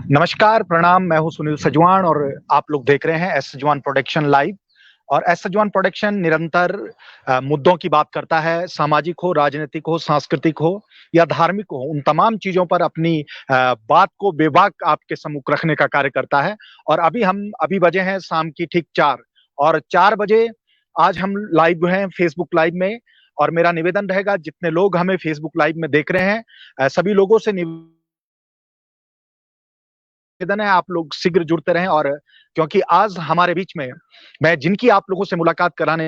नमस्कार, प्रणाम। मैं हूँ सुनील सजवान और आप लोग देख रहे हैं एस सजवान प्रोडक्शन लाइव। और एस सजवान प्रोडक्शन निरंतर मुद्दों की बात करता है, सामाजिक हो, राजनीतिक हो, सांस्कृतिक हो या धार्मिक हो, उन तमाम चीज़ों पर अपनी बात को बेबाक आपके सम्मुख रखने का कार्य करता है। और अभी बजे हैं शाम की ठीक 4 और 4 बजे आज हम लाइव हैं फेसबुक लाइव में। और मेरा निवेदन रहेगा जितने लोग हमें फेसबुक लाइव में देख रहे हैं, सभी लोगों से निवेदन है आप लोग शीघ्र जुड़ते रहें। और क्योंकि आज हमारे बीच में मैं जिनकी आप लोगों से मुलाकात कराने,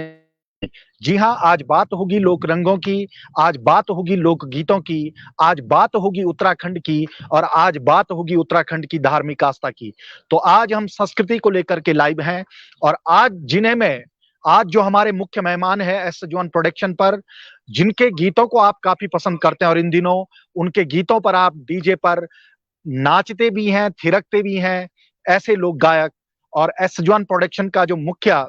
जी हाँ, आज बात होगी लोक रंगों की, आज बात होगी लोक गीतों की, आज बात होगी उत्तराखंड की और आज बात होगी उत्तराखंड की धार्मिक आस्था की। तो आज हम संस्कृति को लेकर के लाइव हैं और आज जो हमारे मुख्य मेहमान हैं एस सजवान प्रोडक्शन पर, जिनके गीतों को आप काफी पसंद करते हैं और इन दिनों उनके गीतों पर आप डीजे पर नाचते भी हैं, थिरकते भी हैं, ऐसे लोक गायक। और एस जॉन प्रोडक्शन का जो मुख्य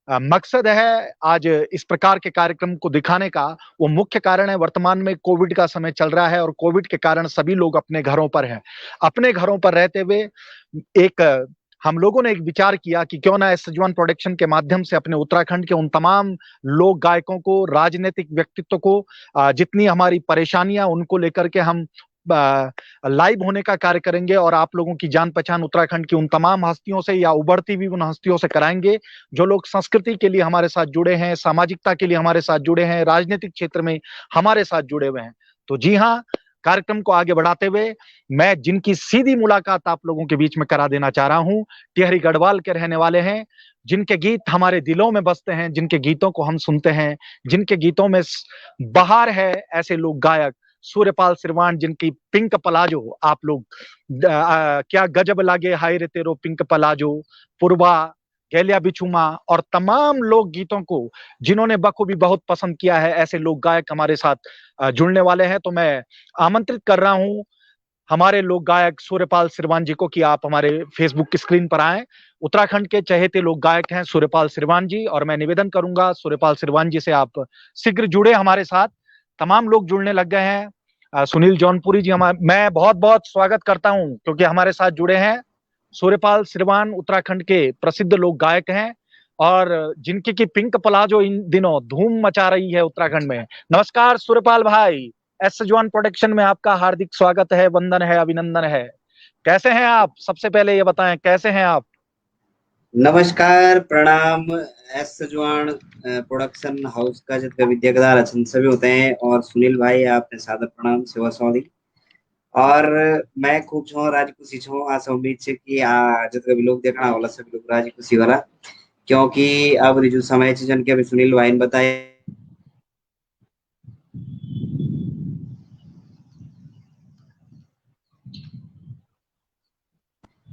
मकसद है आज इस प्रकार के कार्यक्रम को दिखाने का, वो मुख्य कारण है वर्तमान में कोविड का समय चल रहा है और कोविड के कारण सभी लोग अपने घरों पर हैं। अपने घरों पर रहते हुए एक हम लोगों ने एक विचार किया कि क्यों ना एस सजवान प्रोडक्शन के माध्यम से अपने उत्तराखंड के उन तमाम लोक गायकों को, राजनीतिक व्यक्तित्व को, जितनी हमारी परेशानियां उनको लेकर के हम लाइव होने का कार्य करेंगे और आप लोगों की जान पहचान उत्तराखंड की उन तमाम हस्तियों से या उभरती हुई उन हस्तियों से कराएंगे जो लोग संस्कृति के लिए हमारे साथ जुड़े हैं, सामाजिकता के लिए हमारे साथ जुड़े हैं, राजनीतिक क्षेत्र में हमारे साथ जुड़े हुए हैं। तो जी हाँ, कार्यक्रम को आगे बढ़ाते हुए मैं जिनकी सीधी मुलाकात आप लोगों के बीच में करा देना चाह रहा हूं, टिहरी गढ़वाल के रहने वाले हैं, जिनके गीत हमारे दिलों में बसते हैं, जिनके गीतों को हम सुनते हैं, जिनके गीतों में बहार है, ऐसे लोग गायक सूर्यपाल सिरवान, जिनकी पिंक पलाजो आप लोग क्या गजब लागे हाय रे तेरो पिंक पलाजो, पुरवा, गैलिया बिछुमा और तमाम लोक गीतों को जिन्होंने बखूबी बहुत पसंद किया है, ऐसे लोक गायक हमारे साथ जुड़ने वाले हैं। तो मैं आमंत्रित कर रहा हूं हमारे लोक गायक सूर्यपाल सिरवान जी को कि आप हमारे फेसबुक की स्क्रीन पर आएं। उत्तराखंड के चहेते लोक गायक हैं सूर्यपाल सिरवान जी, और मैं निवेदन करूंगा सूर्यपाल सिरवान जी से आप शीघ्र जुड़े हमारे साथ। तमाम लोग जुड़ने लग गए हैं। सुनील जौनपुरी जी, हमारे मैं बहुत बहुत स्वागत करता हूं क्योंकि हमारे साथ जुड़े हैं। सूर्यपाल सिरवान उत्तराखंड के प्रसिद्ध लोक गायक हैं और जिनकी की पिंक पलाजो इन दिनों धूम मचा रही है उत्तराखंड में। नमस्कार सूर्यपाल भाई, एस सजवान प्रोडक्शन में आपका हार्दिक स्वागत है, वंदन है, अभिनंदन है। कैसे हैं आप? सबसे पहले ये बताएं कैसे हैं आप? नमस्कार, प्रणाम। एस सजवान प्रोडक्शन हाउस का जितने विद्यागदार अछन सभी होते हैं और सुनील भाई आपने सादर प्रणाम सेवा सौदी। और मैं खूब छो राजी खुशी छो आशा उम्मीद छे कि आ जितने भी लोग देखना वाला सभी लोग राजी खुशी वाला, क्योंकि अब रिजु समय छे जन के अभी सुनील भाई ने बताए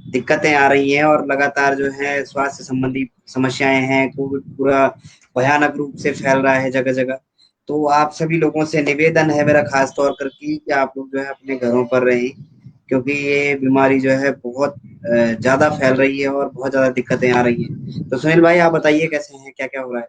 दिक्कतें आ रही हैं और लगातार जो है स्वास्थ्य संबंधी समस्याएं हैं। कोविड पूरा भयानक रूप से फैल रहा है जगह जगह। तो आप सभी लोगों से निवेदन है मेरा खास तौर पर कि आप लोग जो है अपने घरों पर रहें, क्योंकि ये बीमारी जो है बहुत ज्यादा फैल रही है और बहुत ज्यादा दिक्कतें आ रही हैं। तो सुनील भाई आप बताइए कैसे हैं, क्या क्या हो रहा है?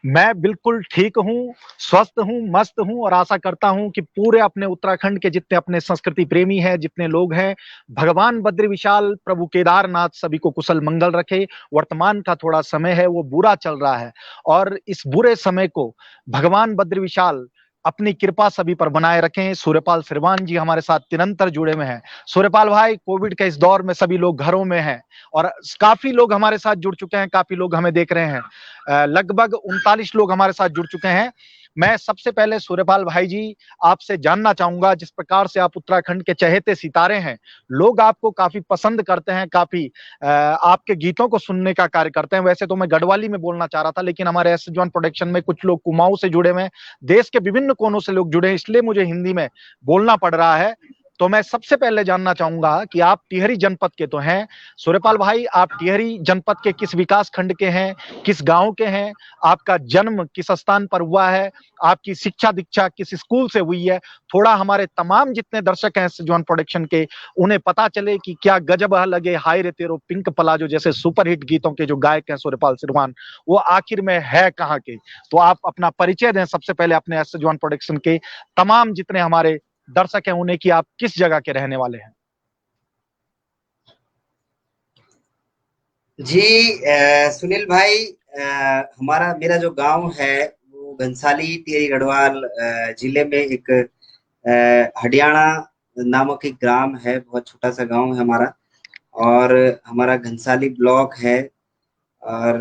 मैं बिल्कुल ठीक हूँ, स्वस्थ हूँ, मस्त हूँ और आशा करता हूँ कि पूरे अपने उत्तराखंड के जितने अपने संस्कृति प्रेमी हैं, जितने लोग हैं, भगवान बद्री विशाल प्रभु केदारनाथ सभी को कुशल मंगल रखे। वर्तमान का थोड़ा समय है वो बुरा चल रहा है और इस बुरे समय को भगवान बद्री विशाल अपनी कृपा सभी पर बनाए रखें। सूर्यपाल सिरवान जी हमारे साथ निरंतर जुड़े हुए हैं। सूर्यपाल भाई, कोविड के इस दौर में सभी लोग घरों में हैं और काफी लोग हमारे साथ जुड़ चुके हैं, काफी लोग हमें देख रहे हैं। लगभग 39 लोग हमारे साथ जुड़ चुके हैं। मैं सबसे पहले सूर्यपाल भाई जी आपसे जानना चाहूंगा, जिस प्रकार से आप उत्तराखंड के चहेते सितारे हैं, लोग आपको काफी पसंद करते हैं, काफी आपके गीतों को सुनने का कार्य करते हैं। वैसे तो मैं गढ़वाली में बोलना चाह रहा था, लेकिन हमारे एस जॉन प्रोडक्शन में कुछ लोग कुमाऊं से जुड़े हुए हैं, देश के विभिन्न कोनों से लोग जुड़े हैं, इसलिए मुझे हिंदी में बोलना पड़ रहा है। तो मैं सबसे पहले जानना चाहूंगा कि आप टिहरी जनपद के तो हैं सूर्यपाल भाई, आप टिहरी जनपद के किस विकास खंड के हैं, किस गांव के हैं, आपका जन्म किस स्थान पर हुआ है, आपकी शिक्षा दीक्षा किस स्कूल से हुई है? थोड़ा हमारे तमाम जितने दर्शक हैं जॉन प्रोडक्शन के, उन्हें पता चले कि क्या गजब लगे हाय रे तेरो पिंक पलाजो जैसे सुपरहिट गीतों के जो गायक हैं सूर्यपाल सिरवान, वो आखिर में है कहाँ के? तो आप अपना परिचय दें सबसे पहले अपने एस जॉन प्रोडक्शन के तमाम जितने हमारे दर्शक हैं उन्हें, कि आप किस जगह के रहने वाले हैं। जी सुनील भाई, हमारा मेरा जो गांव है वो घनसाली टिहरी गढ़वाल जिले में एक हडियाणा नामक एक ग्राम है। बहुत छोटा सा गांव है हमारा। और हमारा घनसाली ब्लॉक है। और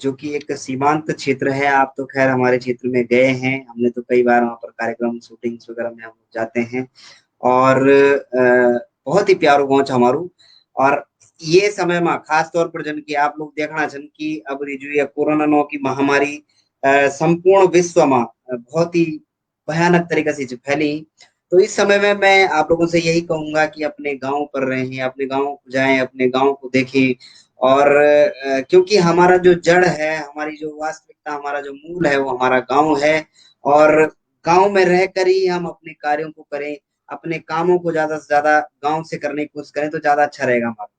जो कि एक सीमांत क्षेत्र है। आप तो खैर हमारे क्षेत्र में गए हैं, हमने तो कई बार वहाँ पर कार्यक्रम शूटिंग्स वगैरह में हम जाते हैं। और बहुत ही प्यारो गाँव छ हमारू। और ये समय में खास तौर पर जन की आप लोग देखना छन कि अब री जो ये कोरोना नो की महामारी संपूर्ण विश्व में बहुत ही भयानक तरीके से जो फैली। तो इस समय में मैं आप लोगों से यही कहूंगा कि अपने गांव पर रहें, अपने गांव को जाएं, अपने गांव को देखें। और क्योंकि हमारा जो जड़ है, हमारी जो वास्तविकता, हमारा जो मूल है वो हमारा गांव है। और गांव में रहकर ही हम अपने कार्यों को करें, अपने कामों को ज्यादा से ज्यादा गांव से करने की कोशिश करें तो ज्यादा अच्छा रहेगा हमारा।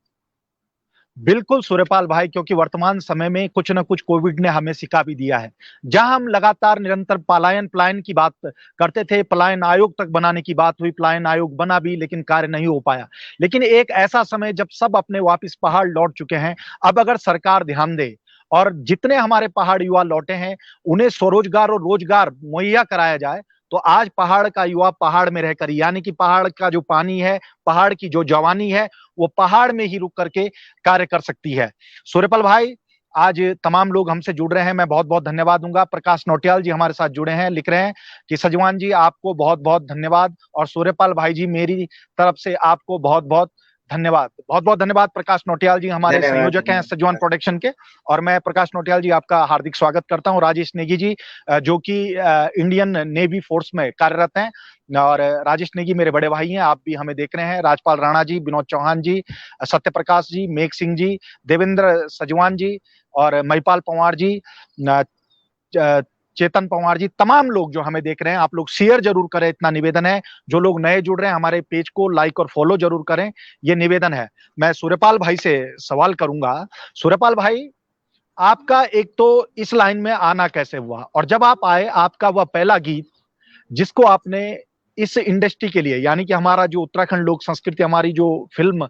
बिल्कुल सूर्यपाल भाई, क्योंकि वर्तमान समय में कुछ न कुछ कोविड ने हमें सिखा भी दिया है। जहां हम लगातार निरंतर पलायन पलायन की बात करते थे, पलायन आयोग तक बनाने की बात हुई, पलायन आयोग बना भी लेकिन कार्य नहीं हो पाया। लेकिन एक ऐसा समय जब सब अपने वापिस पहाड़ लौट चुके हैं, अब अगर सरकार ध्यान दे और जितने हमारे पहाड़ युवा लौटे हैं उन्हें स्वरोजगार और रोजगार मुहैया कराया जाए, तो आज पहाड़ का युवा पहाड़ में रहकर, यानी कि पहाड़ का जो पानी है, पहाड़ की जो जवानी है, वो पहाड़ में ही रुक करके कार्य कर सकती है। सूर्यपाल भाई, आज तमाम लोग हमसे जुड़ रहे हैं, मैं बहुत बहुत धन्यवाद दूंगा। प्रकाश नौटियाल जी हमारे साथ जुड़े हैं, लिख रहे हैं कि सजवान जी आपको बहुत बहुत धन्यवाद, और सूर्यपाल भाई जी मेरी तरफ से आपको बहुत बहुत धन्यवाद। बहुत बहुत धन्यवाद। प्रकाश नौटियाल जी हमारे धन्यवाद संयोजक हैं सजवान धन्यवाद। प्रोडक्शन के। और मैं प्रकाश नौटियाल जी आपका हार्दिक स्वागत करता हूं। राजेश नेगी जी जो कि इंडियन नेवी फोर्स में कार्यरत हैं, और राजेश नेगी मेरे बड़े भाई हैं, आप भी हमें देख रहे हैं। राजपाल राणा जी, विनोद चौहान जी, सत्य प्रकाश जी, मेघ सिंह जी, देवेंद्र सजवान जी, और महिपाल पंवार जी, चेतन पंवार जी, तमाम लोग जो हमें देख रहे हैं, आप लोग शेयर जरूर करें, इतना निवेदन है। जो लोग नए जुड़ रहे हैं हमारे पेज को लाइक और फॉलो जरूर करें, ये निवेदन है। मैं सूर्यपाल भाई से सवाल करूंगा। सूर्यपाल भाई, आपका एक तो इस लाइन में आना कैसे हुआ, और जब आप आए आपका वह पहला गीत जिसको आपने इस इंडस्ट्री के लिए, यानी कि हमारा जो उत्तराखंड लोक संस्कृति, हमारी जो फिल्म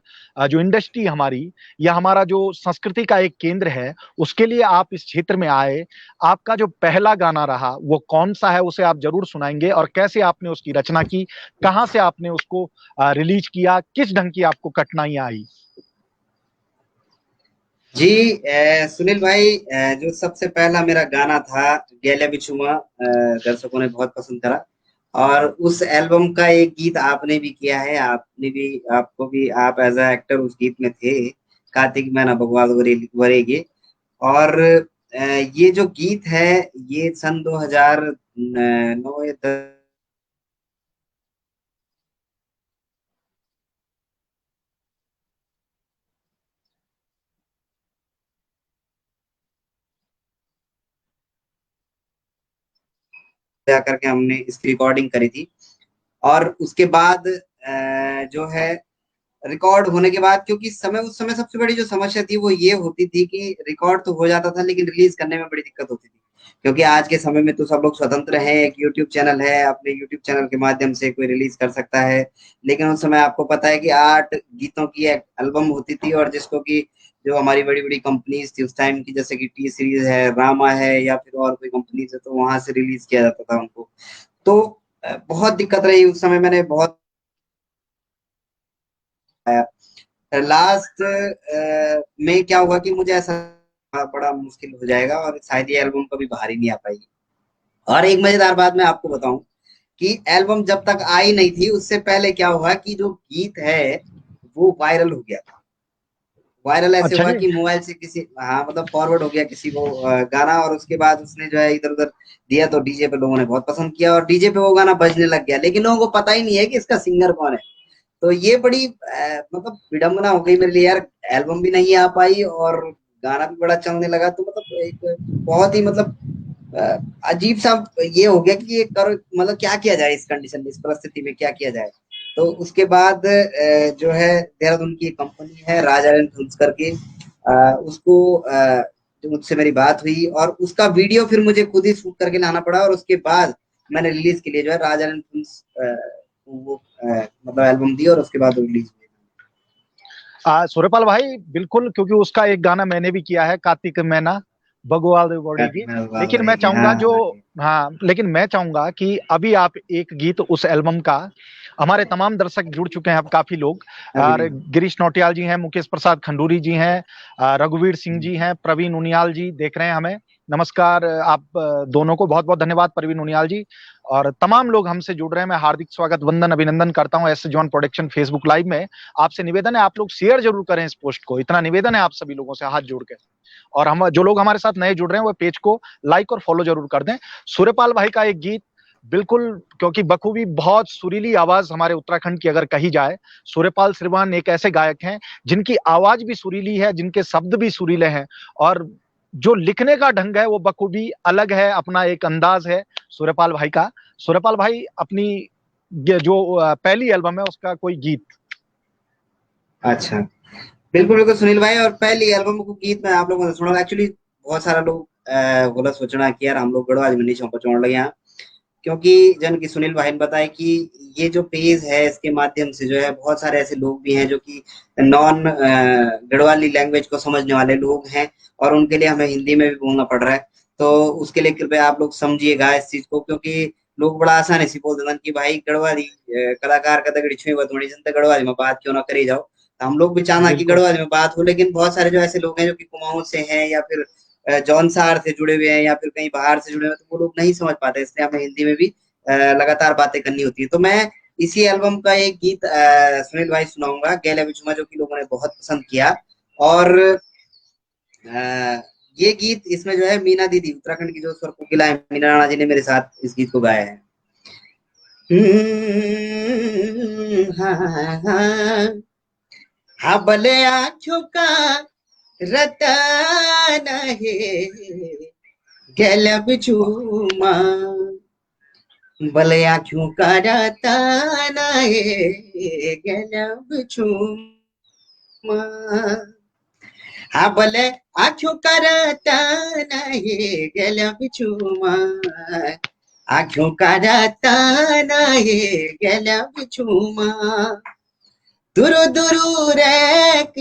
जो इंडस्ट्री हमारी, या हमारा जो संस्कृति का एक केंद्र है, उसके लिए आप इस क्षेत्र में आए, आपका जो पहला गाना रहा वो कौन सा है, उसे आप जरूर सुनाएंगे, और कैसे आपने उसकी रचना की, कहां से आपने उसको रिलीज किया, किस ढंग की आपको कठिनाइयां आई? जी सुनील भाई, जो सबसे पहला मेरा गाना था गेले बिछुआ, दर्शकों ने बहुत पसंद करा। और उस एल्बम का एक गीत आपने भी किया है, आपने भी, आपको भी, आप एज अ एक्टर उस गीत में थे, कार्तिक मैना बगवाल वरेगे। और ये जो गीत है ये सन 2009 या 10 जाकर के हमने इसकी रिकॉर्डिंग करी थी। और उसके बाद जो है रिकॉर्ड होने के बाद, क्योंकि समय उस समय सबसे बड़ी जो समस्या थी वो ये होती थी कि रिकॉर्ड तो हो जाता था लेकिन रिलीज करने में बड़ी दिक्कत होती थी। क्योंकि आज के समय में तो सब लोग स्वतंत्र हैं, एक यूट्यूब चैनल है, अपने यूट्यूब चैनल के माध्यम से कोई रिलीज कर सकता है। लेकिन उस समय आपको पता है कि 8 गीतों की एक एल्बम होती थी, और जिसको कि जो हमारी बड़ी बड़ी कंपनीज थी उस टाइम की, जैसे कि टी सीरीज है, रामा है, या फिर और कोई कंपनीज है, तो वहां से रिलीज किया जाता था उनको। तो बहुत दिक्कत रही उस समय, मैंने बहुत लास्ट में क्या हुआ कि मुझे ऐसा बड़ा मुश्किल हो जाएगा और शायद ये एल्बम कभी बाहर ही नहीं आ पाएगी। और एक मजेदार बात मैं आपको बताऊं कि एल्बम जब तक आई नहीं थी उससे पहले क्या हुआ कि जो गीत है वो वायरल हो गया था। वायरल ऐसे अच्छा हुआ जी। कि मोबाइल से किसी, हाँ मतलब फॉरवर्ड हो गया किसी को गाना, और उसके बाद उसने जो है इधर उधर दिया तो डीजे पे लोगों ने बहुत पसंद किया और डीजे पे वो गाना बजने लग गया, लेकिन लोगों को पता ही नहीं है कि इसका सिंगर कौन है। तो ये बड़ी मतलब विडंबना हो गई मेरे लिए यार। एल्बम भी नहीं आ पाई और गाना भी बड़ा चलने लगा, तो मतलब एक बहुत ही मतलब अजीब सा ये हो गया कि ये कर मतलब क्या किया जाए इस कंडीशन में, इस परिस्थिति में क्या किया जाए। तो उसके बाद जो है देहरादून की एक कंपनी है राज आर्यन फिल्म्स करके, उसको जो मुझसे मेरी बात हुई और उसका वीडियो फिर मुझे खुद ही शूट करके लाना पड़ा, और उसके बाद मैंने रिलीज के लिए जो है राज आर्यन फिल्म्स वो मतलब एल्बम दी और उसके बाद रिलीज हुई। सूर्यपाल भाई बिल्कुल, क्योंकि उसका एक गाना मैंने भी किया है, कार्तिक मैना बगवाल बॉडी की। लेकिन मैं चाहूंगा जो, हाँ हाँ, लेकिन मैं चाहूंगा कि अभी आप एक गीत उस एल्बम का, हमारे तमाम दर्शक जुड़ चुके हैं अब काफी लोग, अभी और गिरीश नौटियाल जी हैं, मुकेश प्रसाद खंडूरी जी हैं, रघुवीर सिंह जी हैं, प्रवीण उनियाल जी देख रहे हैं हमें। नमस्कार आप दोनों को बहुत बहुत धन्यवाद, प्रवीण उनियाल जी, और तमाम लोग हमसे जुड़ रहे हैं। मैं हार्दिक स्वागत, वंदन, अभिनंदन करता हूं S John production Facebook live में। आपसे निवेदन है, आप लोग शेयर जरूर करें इस पोस्ट को, इतना निवेदन है आप सभी लोगों से हाथ जोड़ के। और हम जो लोग हमारे साथ नए जुड़ रहे हैं वो पेज को लाइक और फॉलो जरूर कर दें। सूर्यपाल भाई का एक गीत बिल्कुल, क्योंकि बखूबी बहुत सुरीली आवाज हमारे उत्तराखंड की अगर कही जाए, सूर्यपाल श्रीमान एक ऐसे गायक हैं जिनकी आवाज भी सुरीली है, जिनके शब्द भी सुरीले हैं, और जो लिखने का ढंग है वो बखूबी अलग है, अपना एक अंदाज है सूर्यपाल भाई का। सूर्यपाल भाई अपनी जो पहली एल्बम है उसका कोई गीत। अच्छा, बिल्कुल बिल्कुल सुनील भाई, और पहली एल्बम को गीत मैं आप लोगों ने सुना। एक्चुअली बहुत सारा लोग बोला सोचना कि यार हम लोग गढ़वाल में नहीं पहुंचाने लगे यहाँ, क्योंकि जन की सुनील भाई ने बताया कि ये जो पेज है इसके माध्यम से जो है बहुत सारे ऐसे लोग भी हैं जो कि नॉन गढ़वाली लैंग्वेज को समझने वाले लोग हैं, और उनके लिए हमें हिंदी में भी बोलना पड़ रहा है। तो उसके लिए कृपया आप लोग समझिएगा इस चीज को, क्योंकि लोग बड़ा आसानी से बोल देते हैं कि भाई गढ़वाली कलाकार का तगड़ी छुई बतौनी जनता गढ़वाली में बात क्यों ना करी जाओ। तो हम लोग भी चाहना कि बिल्कुल गढ़वाली में बात हो, लेकिन बहुत सारे जो ऐसे लोग हैं जो कि कुमाऊं से हैं या फिर जौनसार से जुड़े हुए हैं या फिर कहीं बाहर से जुड़े हुए हैं, तो वो लोग नहीं समझ पाते, इसलिए हमें हिंदी में भी लगातार बातें करनी होती है। तो मैं इसी एल्बम का एक गीत सुनील भाई सुनाऊंगा, गैला बिछुमा, जो कि लोगों ने बहुत पसंद किया। और ये गीत इसमें जो है मीना दीदी, उत्तराखंड की जो स्वर कोकिला है, मीना राणा जी ने मेरे साथ इस गीत को गाया है। हाँ हाँ हाँ, भले आँखों का रतन है गैला बिछुमा, भले आँखों का रतन है गैला बिछुमा, हाँ भले आँखों का रतन है गैला बिछुमा, आँखों का रतन है गैला बिछुमा, दुरु दुरु रे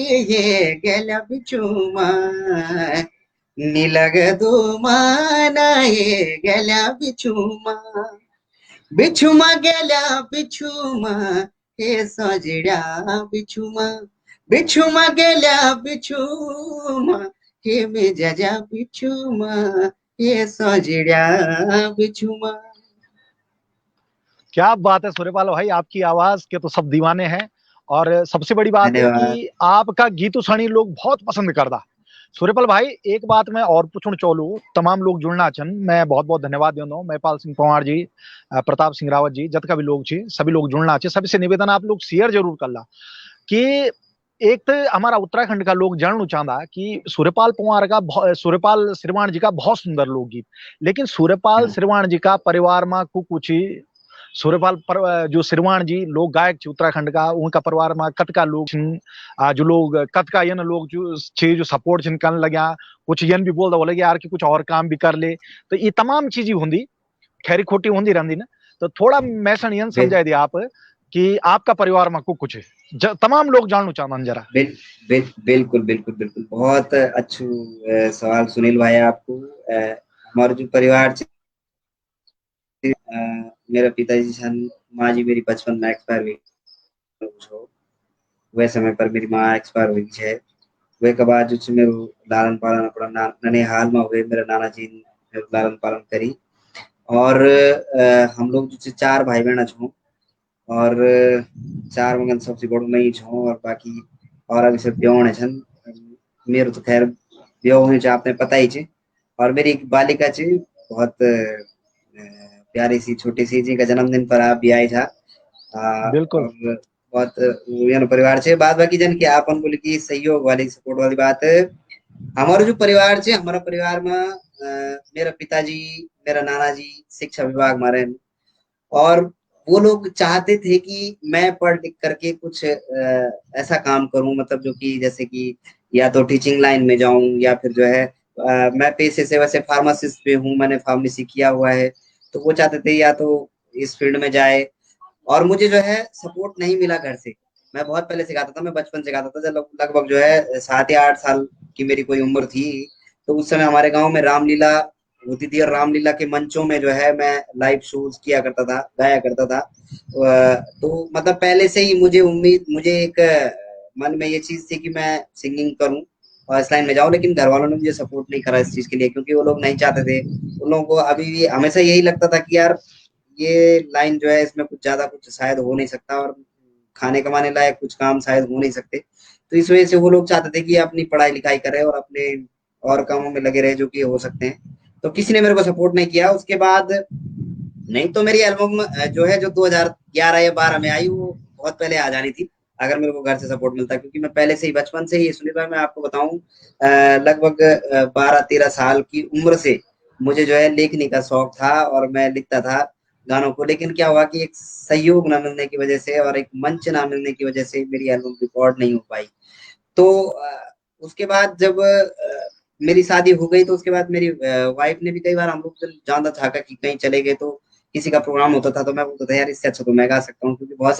ये गैला बिछुमा, नीलग दुमाना ये गैला बिछुमा, बिछुमा गैला बिछुमा हे सजड़ा बिछुमा, बिछुमा गैला बिछुमा हे मेजा बिछुमा हे सजड़ा बिछुमा। क्या बात है सूर्यपाल भाई, आपकी आवाज के तो सब दीवाने हैं। और सबसे बड़ी बात है धन्यवाद। कि आपका गीत सुनी लोग बहुत पसंद करदा। सूर्यपाल भाई एक बात मैं और पूछना चाहूँ, तमाम लोग जुड़ना चन, मैं बहुत बहुत धन्यवाद देता हूँ, मैपाल सिंह पंवार जी, प्रताप सिंह रावत जी, जतका भी लोग छे सभी लोग जुड़ना चाहिए। सबसे निवेदन आप लोग शेयर जरूर कर ला कि एक तो हमारा उत्तराखंड का लोग जानना चाहता कि सूर्यपाल पंवार का सूर्यपाल श्रीवाण जी का बहुत सुंदर लोकगीत, लेकिन सूर्यपाल हाँ श्रीवाण जी का परिवार में कुछ सूर्यपाल जो श्रीवाण जी लोग गायक छे उत्तराखंड का, उनका परिवार में कतका लोग जो लोग कतका यन लोग जो छे जो सपोर्ट जिन करने लग्या, कुछ यन भी बोल दो लगे यार कि कुछ और काम भी कर ले। तो ये तमाम चीजें होंगी, खैरी खोटी होंगी रहती ना। तो थोड़ा मैसन यन बिल, समझाए दिया आप कि आपका परिवार में कुछ है, तमाम लोग जानना चाहते जरा। बिल, बिल्कुल बिल्कुल बिल्कुल, बहुत अच्छू सवाल सुनील भाई आपको। हमारे जो परिवार मेरा पिताजी छन, माँ जी मेरी बचपन में एक्सपायर हुई छो, वह समय पर मेरी माँ एक्सपायर हुई है। वे के बाद जो मेरो लालन पालन अपना नने हाल में हुए, मेरा नाना जी ने मेरो लालन पालन करी। और हम लोग जो चार भाई बहन छो, और चार मगन सबसे बड़ो मैं ही छो, और बाकी और अभी सब ब्योण छन। मेरो तो खैर ब्योह हुई छे, आपने पता ही छे। और मेरी एक बालिका छे, बहुत प्यारी सी छोटी सी, जी का जन्मदिन पर आप भी आई था। बिल्कुल। और बहुत यन परिवार छे। बाद बाकी जन की आपन बोले की सहयोग वाली सपोर्ट वाली बात है। हमारा जो परिवार छे, हमारा परिवार में मेरा पिताजी, मेरा नाना जी शिक्षा विभाग में रहे, और वो लोग चाहते थे कि मैं पढ़ लिख करके कुछ ऐसा काम करूं, मतलब जो कि जैसे कि या तो टीचिंग लाइन में जाऊं, या फिर जो है मैं पेशे से वैसे फार्मासिस्ट पे हूं, मैंने फार्मेसी किया हुआ है। तो वो चाहते थे या तो इस फील्ड में जाए, और मुझे जो है सपोर्ट नहीं मिला घर से। मैं बहुत पहले से गाता था, मैं बचपन से गाता था, जब लगभग जो है 7 या 8 साल की मेरी कोई उम्र थी। तो उस समय हमारे गांव में रामलीला होती थी, और रामलीला के मंचों में जो है मैं लाइव शोज किया करता था, गाया करता था। तो मतलब पहले से ही मुझे एक मन में ये चीज थी कि मैं सिंगिंग करूं और इस लाइन में जाऊं, लेकिन घर वालों ने मुझे सपोर्ट नहीं करा इस चीज के लिए, क्योंकि वो लोग नहीं चाहते थे। उन लोगों को अभी भी हमेशा यही लगता था कि यार ये लाइन जो है इसमें कुछ ज्यादा कुछ शायद हो नहीं सकता, और खाने कमाने लायक कुछ काम शायद हो नहीं सकते। तो इस वजह से वो लोग चाहते थे कि अपनी पढ़ाई लिखाई करे और अपने और कामों में लगे रहे जो कि हो सकते हैं। तो किसी ने मेरे को सपोर्ट नहीं किया उसके बाद। नहीं तो मेरी एल्बम जो है जो 2011 या 12 में आई, वो बहुत पहले आ जानी थी अगर मेरे को घर से सपोर्ट मिलता, क्योंकि मैं पहले से ही बचपन से ही, सुनील भाई मैं आपको बताऊं, लगभग 12-13 साल की उम्र से मुझे जो है लेखनी का शौक था और मैं लिखता था गानों को। लेकिन क्या हुआ कि एक सहयोग ना मिलने की वजह से और एक मंच ना मिलने की वजह से मेरी एल्बम रिकॉर्ड नहीं हो पाई। तो उसके बाद जब मेरी शादी हो गई, तो उसके बाद मेरी वाइफ ने भी कई बार हम लोग ज्यादा झाका कि कहीं चले गए तो किसी का प्रोग्राम होता था, तो मैं बोलता था यार इससे अच्छा तो मैं गा सकता हूँ, क्योंकि बहुत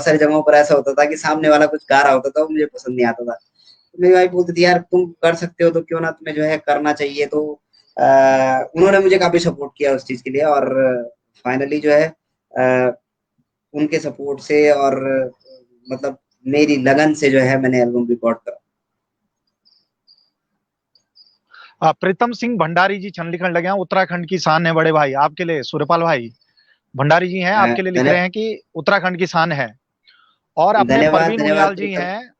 सारी जगहों पर ऐसा होता था कि सामने वाला कुछ गा रहा होता था वो मुझे पसंद नहीं आता था। तो मेरी वाइफ बोलती थी यार तुम कर सकते हो तो क्यों ना तुम्हें जो है करना चाहिए। तो उन्होंने मुझे काफी सपोर्ट किया उस चीज के लिए, और फाइनली जो है उनके सपोर्ट से और मतलब मेरी लगन से जो है मैंने एल्बम रिकॉर्ड करा। प्रीतम सिंह भंडारी जी छन लिखण लगे हैं, उत्तराखंड की शान है बड़े भाई आपके लिए। सुरपाल भाई भंडारी जी हैं आपके लिए, लिख धन्य रहे हैं कि उत्तराखंड की शान है। और अपने धन्यवाद परवीन धन्यवाद उनियाल जी प्रीतम। हैं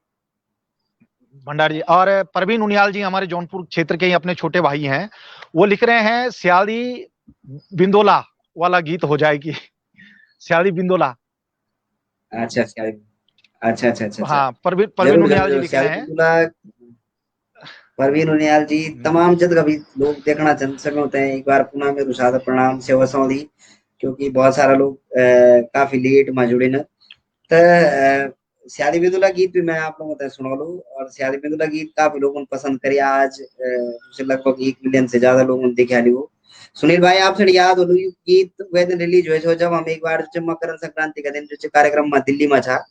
भंडारी जी, और परवीन उनियाल जी हमारे जौनपुर क्षेत्र के ही अपने छोटे भाई हैं। वो लिख रहे हैं सियाली बिंदोला वाला गीत हो जाएगी। सियाली बिंदोला। अच्छा अच्छा अच्छा अच्छा अच्छा अच्छा। हाँ, परवीन परवीन जरूर उनियाल जरूर जी जरूर, लिख रहे सियाल हैं। बिल्कुल। परवीन उनियाल जी तमाम जद कभी लोग देखना चंद सके होते हैं, एक बार पुनः में रुषाद प्रणाम सेवा सौदी, क्योंकि बहुत सारा लोग काफी लेट में जुड़े न। तो सियाली बिंदुला गीत भी मैं आप लोगों को सुना लूं। और सियाली बिंदुला गीत काफी लोगों ने पसंद करी आज, उसे लगभग 1 मिलियन से ज्यादा लोगों ने देखा ली वो। सुनील भाई आपसे याद हो गीत वे दिन रिलीज हुए जब हम एक बार जो मकर संक्रांति का दिन जो कार्यक्रम में दिल्ली में था,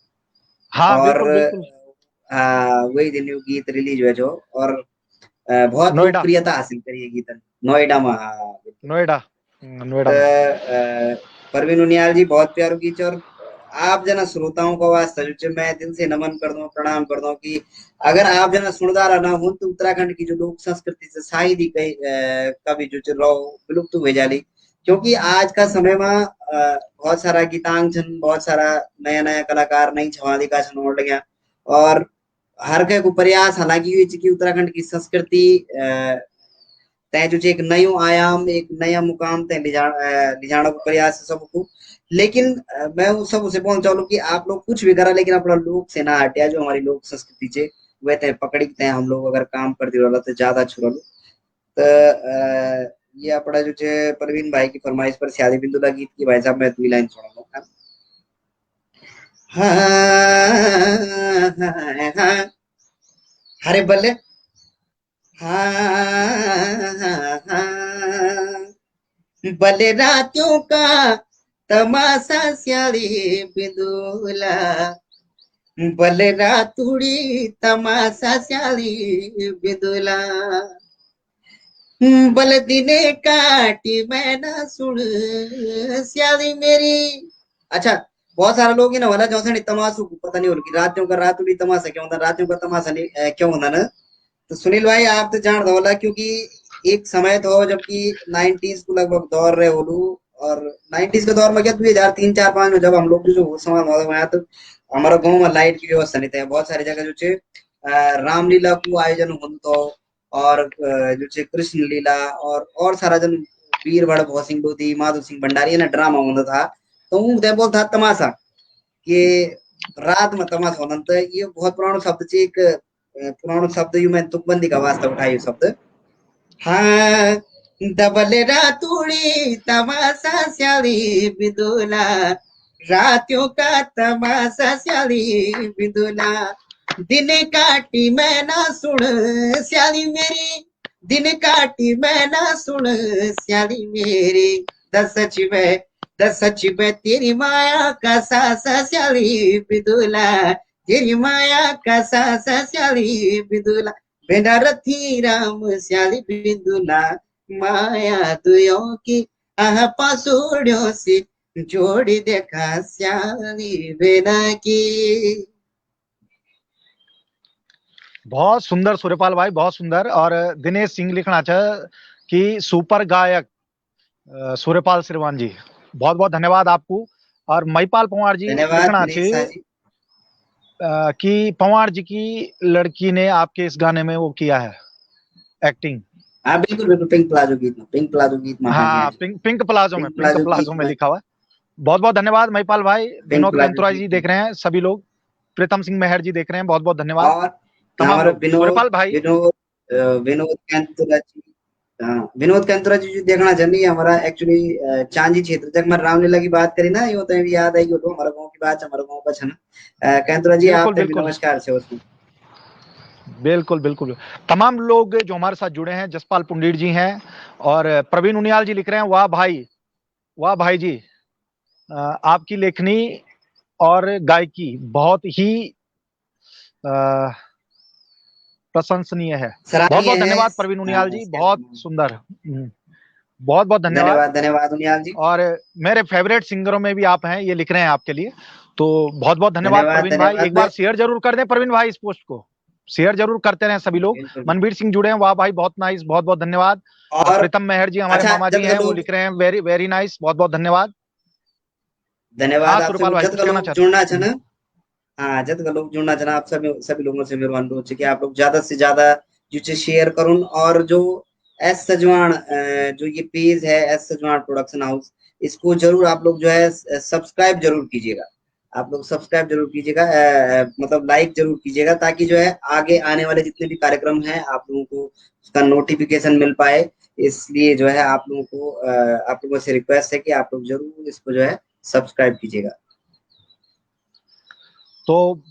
हाँ और बिल्कुल बिल्कुल। वही दिन यो गीत रिलीज हुए जो, और बहुत नोएडा। लोकप्रियता हासिल करी है गीतन नोएडा में। हाँ बिल्कुल। नोएडा। तो नोएडा में। परवीन उनियाल जी बहुत प्यारो गीत। और आप जना श्रोताओं को वास्ते जो मैं दिल से नमन कर दूं, प्रणाम कर दूं कि अगर आप जना सुनदार ना हो तो उत्तराखंड की जो लोक संस्कृति से शायद ही कई कभी जो रहो विलुप्त हो जाली। क्योंकि आज का समय में बहुत सारा गीतांग छन, बहुत सारा नया नया कलाकार नई छवादी का छन और लग्या। और हर कई को प्रयास हालांकि ये कि उत्तराखंड की संस्कृति तय जो एक नयो आयाम एक नया मुकाम तय लिजाना को प्रयास है सबको। लेकिन मैं उस सब उसे बोलना चाहूँ कि आप लोग कुछ भी करा, लेकिन अपना लोक से ना हटिया, जो हमारी लोक संस्कृति से वह तय पकड़ी तय हम लोग अगर काम करते रहो तो ज्यादा अच्छो रहो। तो ये अपना जो है परवीन भाई की फरमाइश पर शादी बिंदुला गीत की भाई साहब मैं 2 लाइन सुना। हाँ हाँ हाँ, हरे बल्ले हाँ हाँ, भले रातों का तमाशा स्याली बिंदुला, भले रातुड़ी तमाशा स्याली बिंदुला, भले दिने काटी मैं ना सुन स्याली मेरी। अच्छा, बहुत सारे लोग ही ना वाला जो तमाशू को पता नहीं हो कि रातों का रातुड़ी तमाशा क्यों होता, रातों का तमाशा नहीं क्यों होता ना। तो सुनील भाई आप तो जान दो क्योंकि एक समय तो जबकि 90s को लगभग दौर रहे होलू। और 90s के दौर में क्या 2003-4-5 में जब हम लोग जो समाज में आया, तो हमारा गांव में लाइट की व्यवस्था नहीं था। बहुत सारी जगह जो छे रामलीला को आयोजन होतो, और जो छे कृष्ण लीला और सारा जन वीर बड़ भो सिंह लोधी माधो सिंह भंडारी ना ड्रामा होता था। तो वो बोलता था तमाशा कि रात में तमाशा होना। तो ये बहुत पुराना शब्द छे, एक पुराना शब्द यू मैं तुकबंदी का वास्ता उठाई शब्द। हाँ, डबल रातुड़ी तमाशा स्याली बिंदुला, रातियों का तमाशा स्याली बिंदुला, दिन काटी मैं ना सुन स्याली मेरी, दिन काटी मैं ना सुन स्याली मेरी, दस सच में तेरी माया का सासा स्याली बिंदुला, तेरी माया का सासा स्याली बिंदुला बेंडा रथी राम स्याली बिंदुला माया दुयो की आह पासुड़ियों से जोड़ी देखा स्याली बेना की। बहुत सुंदर सूर्यपाल भाई, बहुत सुंदर। और दिनेश सिंह लिखना चाहे कि सुपर गायक सूर्यपाल श्रीमान जी, बहुत बहुत धन्यवाद आपको। और महिपाल पंवार जी धन्यवाद लिखना दिनेश शाह चाहिए जी। कि पंवार जी की लड़की ने आपके इस गाने में वो किया है एक्टिंग। हाँ बिल्कुल बिल्कुल, पिंक प्लाजो गीत में, पिंक प्लाजो गीत में, हाँ जी हाँ हाँ, जी, पिंक प्लाजो में, पिंक पिंक प्लाजो प्लाजो गीत में में, लिखा हुआ है। बहुत बहुत धन्यवाद महिपाल भाई। पिंक विनोद प्लाजो कैंतुरा गीत जी में। देख रहे हैं, सभी लोग, प्रीतम सिंह मेहर जी देख रहे हैं, बहुत बहुत धन्यवाद। और तमाम हमारे लोग, सूर्यपाल भाई। विनोद विनोद कैंतुरा जी, हाँ विनोद कैंतुरा जी जो देखना चाहिए हमारा एक्चुअली चांदी क्षेत्र जब मैं रामलीला की बात करी ना, ये होता है याद आई तो हमारा गांव की बात, हमारा गांव का छना कैंतुरा जी बिल्कुल आप भी बिल्कुल नमस्कार से उसमें। बिल्कुल बिल्कुल। तमाम लोग जो हमारे साथ जुड़े हैं, जसपाल पुंडीर जी हैं, और प्रवीण उनियाल जी लिख रहे हैं, वाह भाई, वाह भाई जी, आपकी लेखनी और गायकी बहुत ही प्रशंसनीय है। बहुत सराहनीय बहुत है। धन्यवाद प्रवीण उनियाल जी, बहुत सुंदर। बहुत बहुत धन्यवाद। धन्यवाद धन्यवाद उनियाल जी। और मेरे फेवरेट सिंगरों में भी आप हैं, ये लिख रहे हैं आपके लिए, तो बहुत बहुत धन्यवाद धन्यवाद प्रवीण भाई। धन्यवाद एक मैं बार शेयर जरूर कर दें प्रवीण भाई, इस पोस्ट को शेयर जरूर करते रहे सभी लोग। बिल्कुल मनवीर सिंह जुड़े हैं, वाह भाई बहुत नाइस, बहुत बहुत धन्यवाद। और और प्रीतम मेहर जी हमारे अच्छा मामा जी जब हैं, वो लोग लिख रहे हैं वेरी वेरी नाइस, बहुत बहुत धन्यवाद। हाँ धन्यवाद आप सुरपाल सभी भाई जत कुछ कहना लोग चाहते जुड़ना हैं? चाहना। हाँ जत लोग जुड़ना चाहना आप सभी सभी लोगों से मेरा अनुरोध है कि आप लोग ज्यादा से ज्यादा जो शेयर करूँ, और जो एस सजवान जो ये पेज है एस सजवान प्रोडक्शन हाउस, इसको जरूर आप लोग जो है सब्सक्राइब जरूर कीजिएगा। आप लोग सब्सक्राइब जरूर कीजिएगा, मतलब लाइक जरूर कीजिएगा, ताकि जो है आगे आने वाले जितने भी कार्यक्रम हैं आप लोगों को उसका नोटिफिकेशन मिल पाए। इसलिए जो है आप लोगों को आप लोगों से रिक्वेस्ट है कि आप लोग जरूर इसको जो है सब्सक्राइब कीजिएगा। तो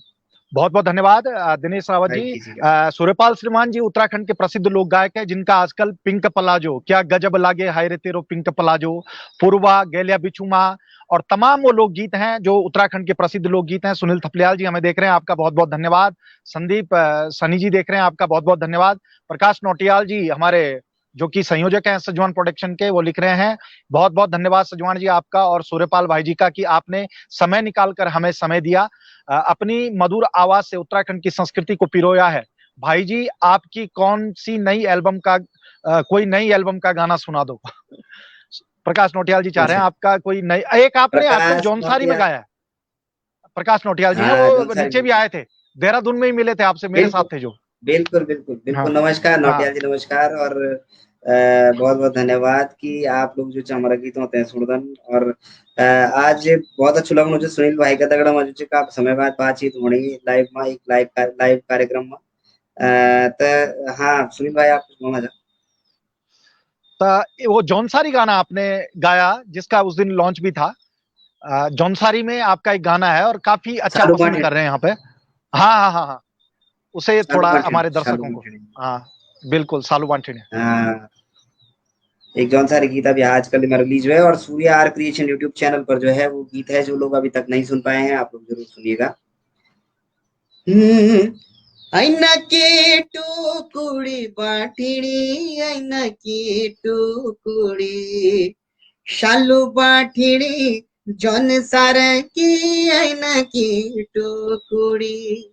बहुत बहुत धन्यवाद दिनेश रावत सब्सक्राइब जी। कीजिएगा। सूर्यपाल श्रीमान जी उत्तराखंड के प्रसिद्ध लोक गायक हैं, जिनका आजकल पिंक पलाजो, क्या गजब लागे हाय रे तेरो पिंक पलाजो, पूर्वा, गेलिया बिचुमा, और तमाम वो लोकगीत हैं जो उत्तराखंड के प्रसिद्ध लोकगीत हैं। सुनील थपलियाल जी हमें देख रहे हैं, आपका बहुत बहुत धन्यवाद। संदीप सनी जी देख रहे हैं, आपका बहुत बहुत धन्यवाद। प्रकाश नौटियाल जी हमारे जो कि संयोजक हैं सजवान प्रोडक्शन के, वो लिख रहे हैं, बहुत बहुत धन्यवाद सजवान जी आपका और सूर्यपाल भाई जी का, कि आपने समय निकालकर हमें समय दिया, अपनी मधुर आवाज से उत्तराखंड की संस्कृति को पिरोया है। भाई जी आपकी कौन सी नई एल्बम का कोई नई एल्बम का गाना सुना दो। प्रकाश नौटियाल जी चाह रहे अच्छा हैं आपका कोई नई, एक आपने आजकल प्रकाश जौनसारी में नौटियाल। गाया है। प्रकाश नौटियाल जी हैं, हाँ वो जलसारी नीचे भी बिल्कुल आए थे, देहरादून में ही मिले थे आपसे, मेरे बिल्कुल साथ थे जो। बिल्कुल बिल्कुल हाँ बिल्कुल नमस्कार हाँ। नौटियाल जी नमस्कार। और बहुत बहुत धन्यवाद कि आप लोग जो हमारा गीत होते हैं सुनदन। और आज बहुत अच्छा लगा मुझे सुनील भाई का तगड़ा मजे का समय बाद बातचीत होनी लाइव में, एक लाइव कार्यक्रम में। तो हाँ सुनील भाई आप कुछ बोलना चाहते? तो वो जौनसारी गाना आपने गाया, जिसका उस दिन लॉन्च भी था, जौनसारी में आपका एक गाना है और काफी अच्छा सालू पसंद बांटे कर रहे हैं यहाँ पे। हाँ हाँ हाँ हाँ, उसे सालू थोड़ा बांटे हमारे सालू दर्शकों को। बांटे। हाँ बिल्कुल, सालू वांटेड। हाँ एक जौन सारी गीत अभी आजकल में रिलीज हुआ है, और सूर्य आर क्रिएशन यूट्यूब चैनल पर जो है वो गीत है, जो लोग अभी तक नहीं सुन पाए हैं आप लोग जरूर सुनिएगा। आईना के टुकुड़ी बाठिड़ी आईना की टुकुड़ी शालू बाठिड़ी जौन सारा की आईना की टुकुड़ी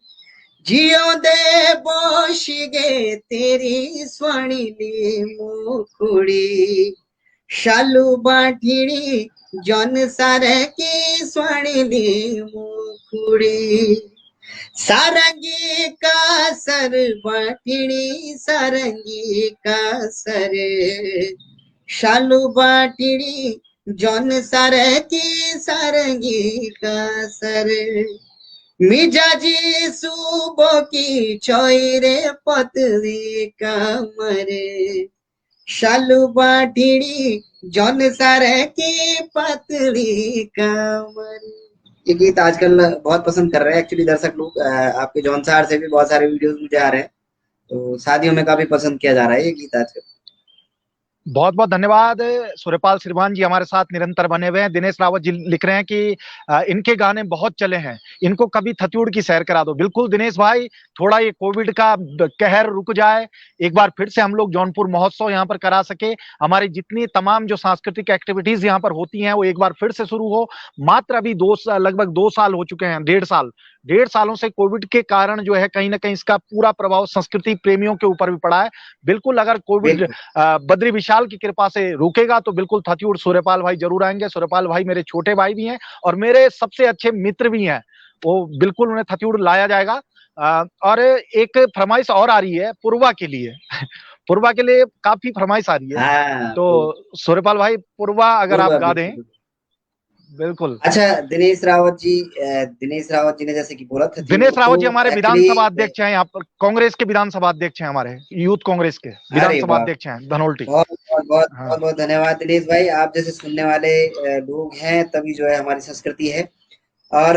जियो दे बोशिगे तेरी स्वाणीली मुखुड़ी शालू बाठिड़ी जौन सारा की स्वाणीली मुखुड़ी सारंगी का सर बाटिड़ी सारंगी का सर शालू बाटिड़ी जौन सर की सारंगी का सर मिजाजी सुबह की चौरे पतली कमर शालू बाटिड़ी जौन सर की पतली कमर। ये गीत आजकल बहुत पसंद कर रहे हैं एक्चुअली दर्शक लोग, आपके जौनसार से भी बहुत सारे वीडियोस मुझे आ रहे हैं, तो शादियों में काफी पसंद किया जा रहा है ये गीत आजकल। बहुत बहुत धन्यवाद। सूर्यपाल श्रीमान जी हमारे साथ निरंतर बने हुए हैं। दिनेश रावत जी लिख रहे हैं कि इनके गाने बहुत चले हैं, इनको कभी थत्यूड़ की सैर करा दो। बिल्कुल दिनेश भाई, थोड़ा ये कोविड का कहर रुक जाए, एक बार फिर से हम लोग जौनपुर महोत्सव यहाँ पर करा सके, हमारी जितनी तमाम जो सांस्कृतिक एक्टिविटीज यहाँ पर होती हैं वो एक बार फिर से शुरू हो। मात्र अभी लगभग 2 साल हो चुके हैं, 1.5 साल, 1.5 सालों से कोविड के कारण जो है कहीं ना कहीं इसका पूरा प्रभाव संस्कृति प्रेमियों के ऊपर भी पड़ा है। बिल्कुल अगर कोविड बिल्कुल बद्री विशाल की कृपा से रुकेगा तो बिल्कुल थत्यूड़ सूर्यपाल भाई जरूर आएंगे। सूर्यपाल भाई मेरे छोटे भाई भी हैं और मेरे सबसे अच्छे मित्र भी हैं, वो बिल्कुल उन्हें थत्यूड़ लाया जाएगा। और एक फरमाइश और आ रही है पूर्वा के लिए पूर्वा के लिए काफी फरमाइश आ रही है, हाँ। तो सूर्यपाल भाई पूर्वा अगर आप पूर्वा गा बिल्कुल दें। बिल्कुल। बिल्कुल। अच्छा, दिनेश रावत जी ने जैसे कि बोला था दिनेश रावत जी तो हमारे एक्चुअली विधानसभा अध्यक्ष हैं, यहाँ पर कांग्रेस के विधानसभा अध्यक्ष हैं, हमारे यूथ कांग्रेस के अरे विधानसभा वाह, अध्यक्ष हैं धनोल्टी। बहुत बहुत बहुत हाँ। बहुत बहुत धन्यवाद दिनेश भाई। आप जैसे सुनने वाले लोग हैं तभी जो है हमारी संस्कृति है। और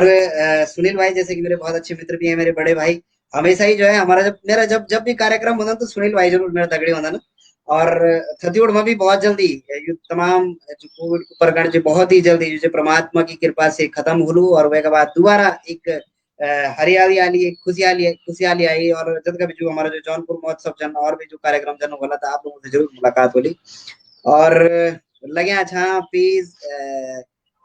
सुनील भाई जैसे कि मेरे बहुत अच्छे मित्र भी हैं, मेरे बड़े भाई, हमेशा ही जो है हमारा जब मेरा जब जब भी कार्यक्रम होता तो सुनील भाई जरूर मेरा तगड़े होता ना। और छत्तीसगढ़ में भी बहुत जल्दी ये तमाम जो कोविड प्रकरण जो बहुत ही जल्दी जो परमात्मा की कृपा से खत्म हुलू और वे के बाद दोबारा एक हरियाली आली, एक खुशहाली आई। और जब कभी जो हमारा जो जौनपुर महोत्सव जन और भी जो कार्यक्रम जन बोला था, आप लोगों से जरूर मुलाकात होली। और लगे अच्छा प्लीज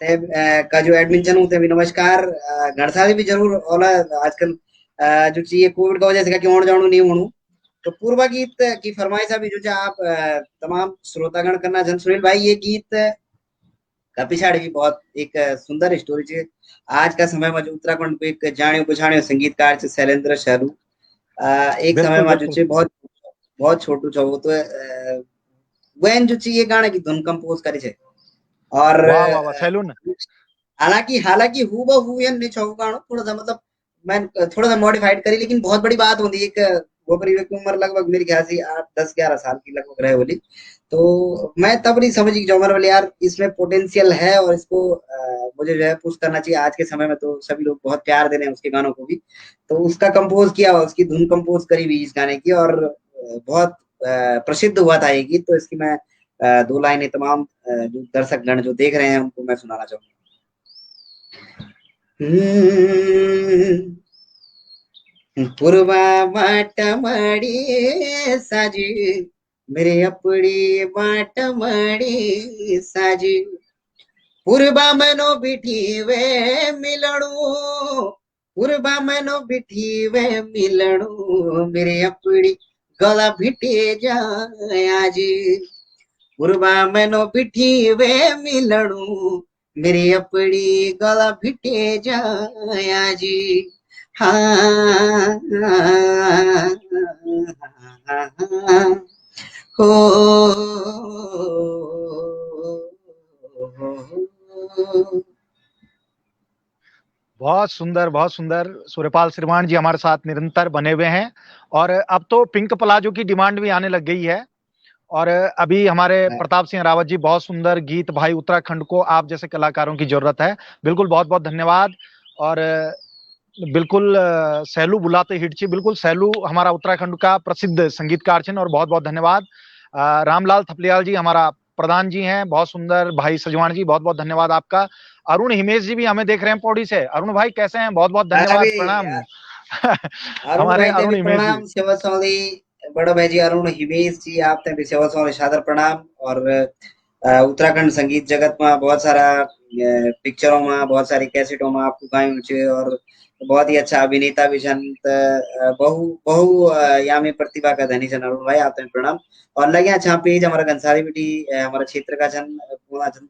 का जो एडमिन होते भी नमस्कार घड़साली भी जरूर ओला आजकल जो चाहिए कोविड का वजह से क्यों जाणू नहीं होणू। तो पूर्वा गीत की फरमाइश अभी जो आप तमाम श्रोतागण करना जन सुनील भाई ये गीत का पिछाड़ी भी बहुत एक सुंदर स्टोरी है। आज का समय में जो उत्तराखंड को एक जाने पछाने संगीतकार छे शैलेंद्र शर्मा, एक समय बिल्कुल में जो बिल्कुल। छे बहुत बहुत छोटू छो वो तो वैन जो चाहिए गाने की धुन कंपोज करे छे। और वाह वाह वाह, सैलून। हालांकि हालांकि हूबहू या नहीं छो गानो थोड़ा सा मतलब मैं थोड़ा सा मॉडिफाइड करी, लेकिन बहुत बड़ी बात होती है एक वो परिवेश की उम्र लगभग मेरे ख्याल से 8 10 11 साल की लगभग रहे बोली। तो मैं तब नहीं समझी कि जो हमारे वाले यार इसमें पोटेंशियल है और इसको मुझे जो है पुश करना चाहिए। आज के समय में तो सभी लोग बहुत प्यार दे रहे हैं उसके गानों को भी। तो उसका कंपोज किया, उसकी धुन कंपोज करी भी इस गाने की। और बहुत प्रसिद्ध हुआ था ये गीत। तो इसकी मैं 2 लाइनें तमाम जो दर्शक गण जो देख रहे हैं उनको मैं सुनाना चाहूंगा। पूर्वा बाट मड़ी साजी मेरे अपड़ी बाट मड़ी साजी पूर्वा मनो बिठी वे मिलणू पूर्वा मनो बिठी वे मिलणू मेरे अपड़ी गला भिटे जायाजी पूर्वा मनो बिठी वे मिलणू मेरी अपनी गला भिटे जायाजी। हाँ हो बहुत सुंदर बहुत सुंदर। सूर्यपाल श्रीमान जी हमारे साथ निरंतर बने हुए हैं और अब तो पिंक प्लाजो की डिमांड भी आने लग गई है। और अभी हमारे प्रताप सिंह रावत जी, बहुत सुंदर गीत भाई, उत्तराखंड को आप जैसे कलाकारों की जरूरत है। बिल्कुल, बहुत बहुत धन्यवाद। और बिल्कुल सैलू बुलाते हिटची, बिल्कुल सैलू हमारा उत्तराखंड का प्रसिद्ध संगीतकार छन और बहुत बहुत धन्यवाद। रामलाल थपलियाल जी हमारा प्रधान जी हैं, बहुत सुंदर। भाई सजवान जी बहुत बहुत धन्यवाद आपका। अरुण हिमेश जी भी हमें देख रहे हैं पौड़ी से। अरुण भाई कैसे हैं? बहुत बहुत धन्यवाद, अरे प्रणाम। यार अरुण हमारे भाई ते अरुण भी हिमेश जी। प्रणाम सेवा सौली बड़ा भाई जी अरुण हिमेश जी आप ते भी सेवा सौली सादर प्रणाम। और उत्तराखंड संगीत जगत में बहुत सारा पिक्चरों में बहुत सारी कैसेटों में आपको गायु छे। और बहुत ही अच्छा अभिनेता भी छन। बहु बहु यामी प्रतिभा का धनी छन अरुण भाई आप ते प्रणाम। और लगे अच्छा पेज हमारा घनसारी बेटी हमारा क्षेत्र का छन पूरा छन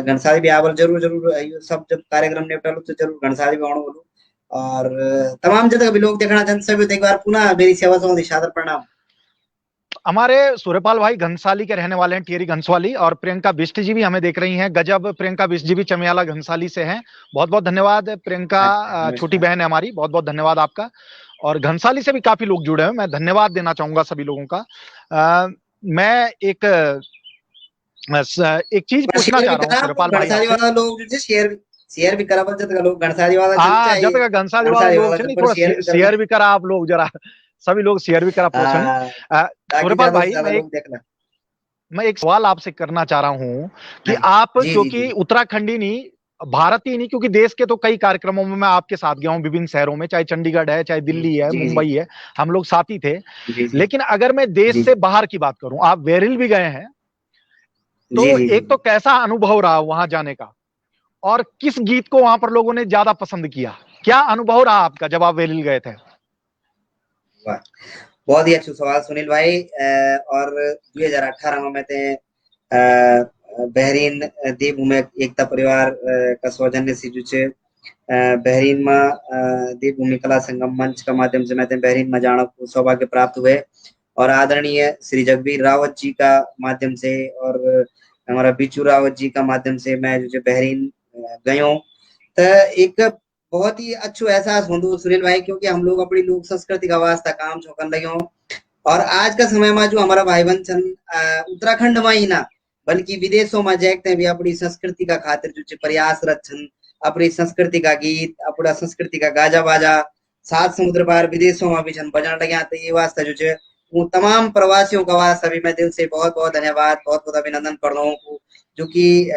घनसारी भी आवल जरूर जरूर यो सब जब कार्यक्रम निपटालो तो जरूर घनसारी भी आनो बोलो। और तमाम जगह भी लोग देखना चाहते सभी एक बार पुनः मेरी सेवा से सादर प्रणाम। हमारे सूर्यपाल भाई घनसाली के रहने वाले हैं, टिहरी घनसाली। और प्रियंका बिष्ट जी भी हमें देख रही हैं, गजब। प्रियंका बिष्ट जी भी चमियाला घनसाली से हैं। बहुत बहुत धन्यवाद प्रियंका, अच्छा छोटी नमस्कार। बहन है हमारी, बहुत बहुत धन्यवाद आपका। और घनसाली से भी काफी लोग जुड़े हैं, मैं धन्यवाद देना चाहूंगा सभी लोगों का। मैं एक चीज पर पूछना शेयर चाह भी रहा हूँ करा आपको सूर्यपाल भाई घनसारी आपसे। वाला लोग जो शेयर शेयर भी करा पर जब लोग घनसारी वाला जन हाँ, जब चाहिए तक घनसाली वाला घनसारी लोग वाला से जन नहीं, पर थोड़ा शेयर भी करना शेयर भी करा आप लोग जरा। सभी लोग शेयर भी करा पोछन। ताकि सूर्यपाल ज्यादा से भाई ज्यादा मैं एक लोग देखना। मैं एक सवाल आपसे करना चाह रहा हूं कि हाँ जी। आप, जी, जी, क्योंकि जी। उत्तराखंडी नहीं, भारतीय नहीं, क्योंकि देश के तो कई कार्यक्रमों में मैं आपके साथ गया हूं, विभिन्न शहरों में, चाहे चंडीगढ़ है, चाहे दिल्ली है, जी, जी। मुंबई है, हम लोग साथी थे। जी, जी। लेकिन अगर मैं देश जी, से जी। बाहर की बात करूं, आप वेरिल भी गए हैं, तो जी, जी, एक तो जी। कैसा अनुभव रहा वहां जाने का, और किस गीत को वहां पर लोगों ने ज्यादा पसंद किया? क्या अनुभव रहा आपका जब आप वेरिल गए थे? वाह! बहुत ही अच्छो सवाल सुनील भाई। और 2018 में ते बहरीन देवभूमि एकता परिवार का सौजन्य से जो छे बहरीन में देवभूमि कला संगम मंच का माध्यम से मैं बहरीन में जाना को सौभाग्य प्राप्त हुए, और आदरणीय श्री जगबीर रावत जी का माध्यम से और हमारा बिचू रावत जी का माध्यम से मैं जो बहरीन गयो। तो एक बहुत ही अच्छो एहसास होंदो सुनील भाई, क्योंकि हम लोग अपनी लोक संस्कृति का वास्ता काम छोकन लगे हों। और आज का समय में जो हमारा भाई बहन छन उत्तराखंड में ही ना बल्कि विदेशों में जाते भी अपनी संस्कृति का खातिर जो छे प्रयासरत छन। अपनी संस्कृति का गीत, अपना संस्कृति का गाजा बाजा सात समुद्र पार विदेशों में भी छन बजन लग्या। तो ये वास्ता जो छे वो तमाम प्रवासियों का वास्ता भी मैं दिल से बहुत बहुत धन्यवाद, बहुत बहुत अभिनंदन कर रहा हूँ, जो कि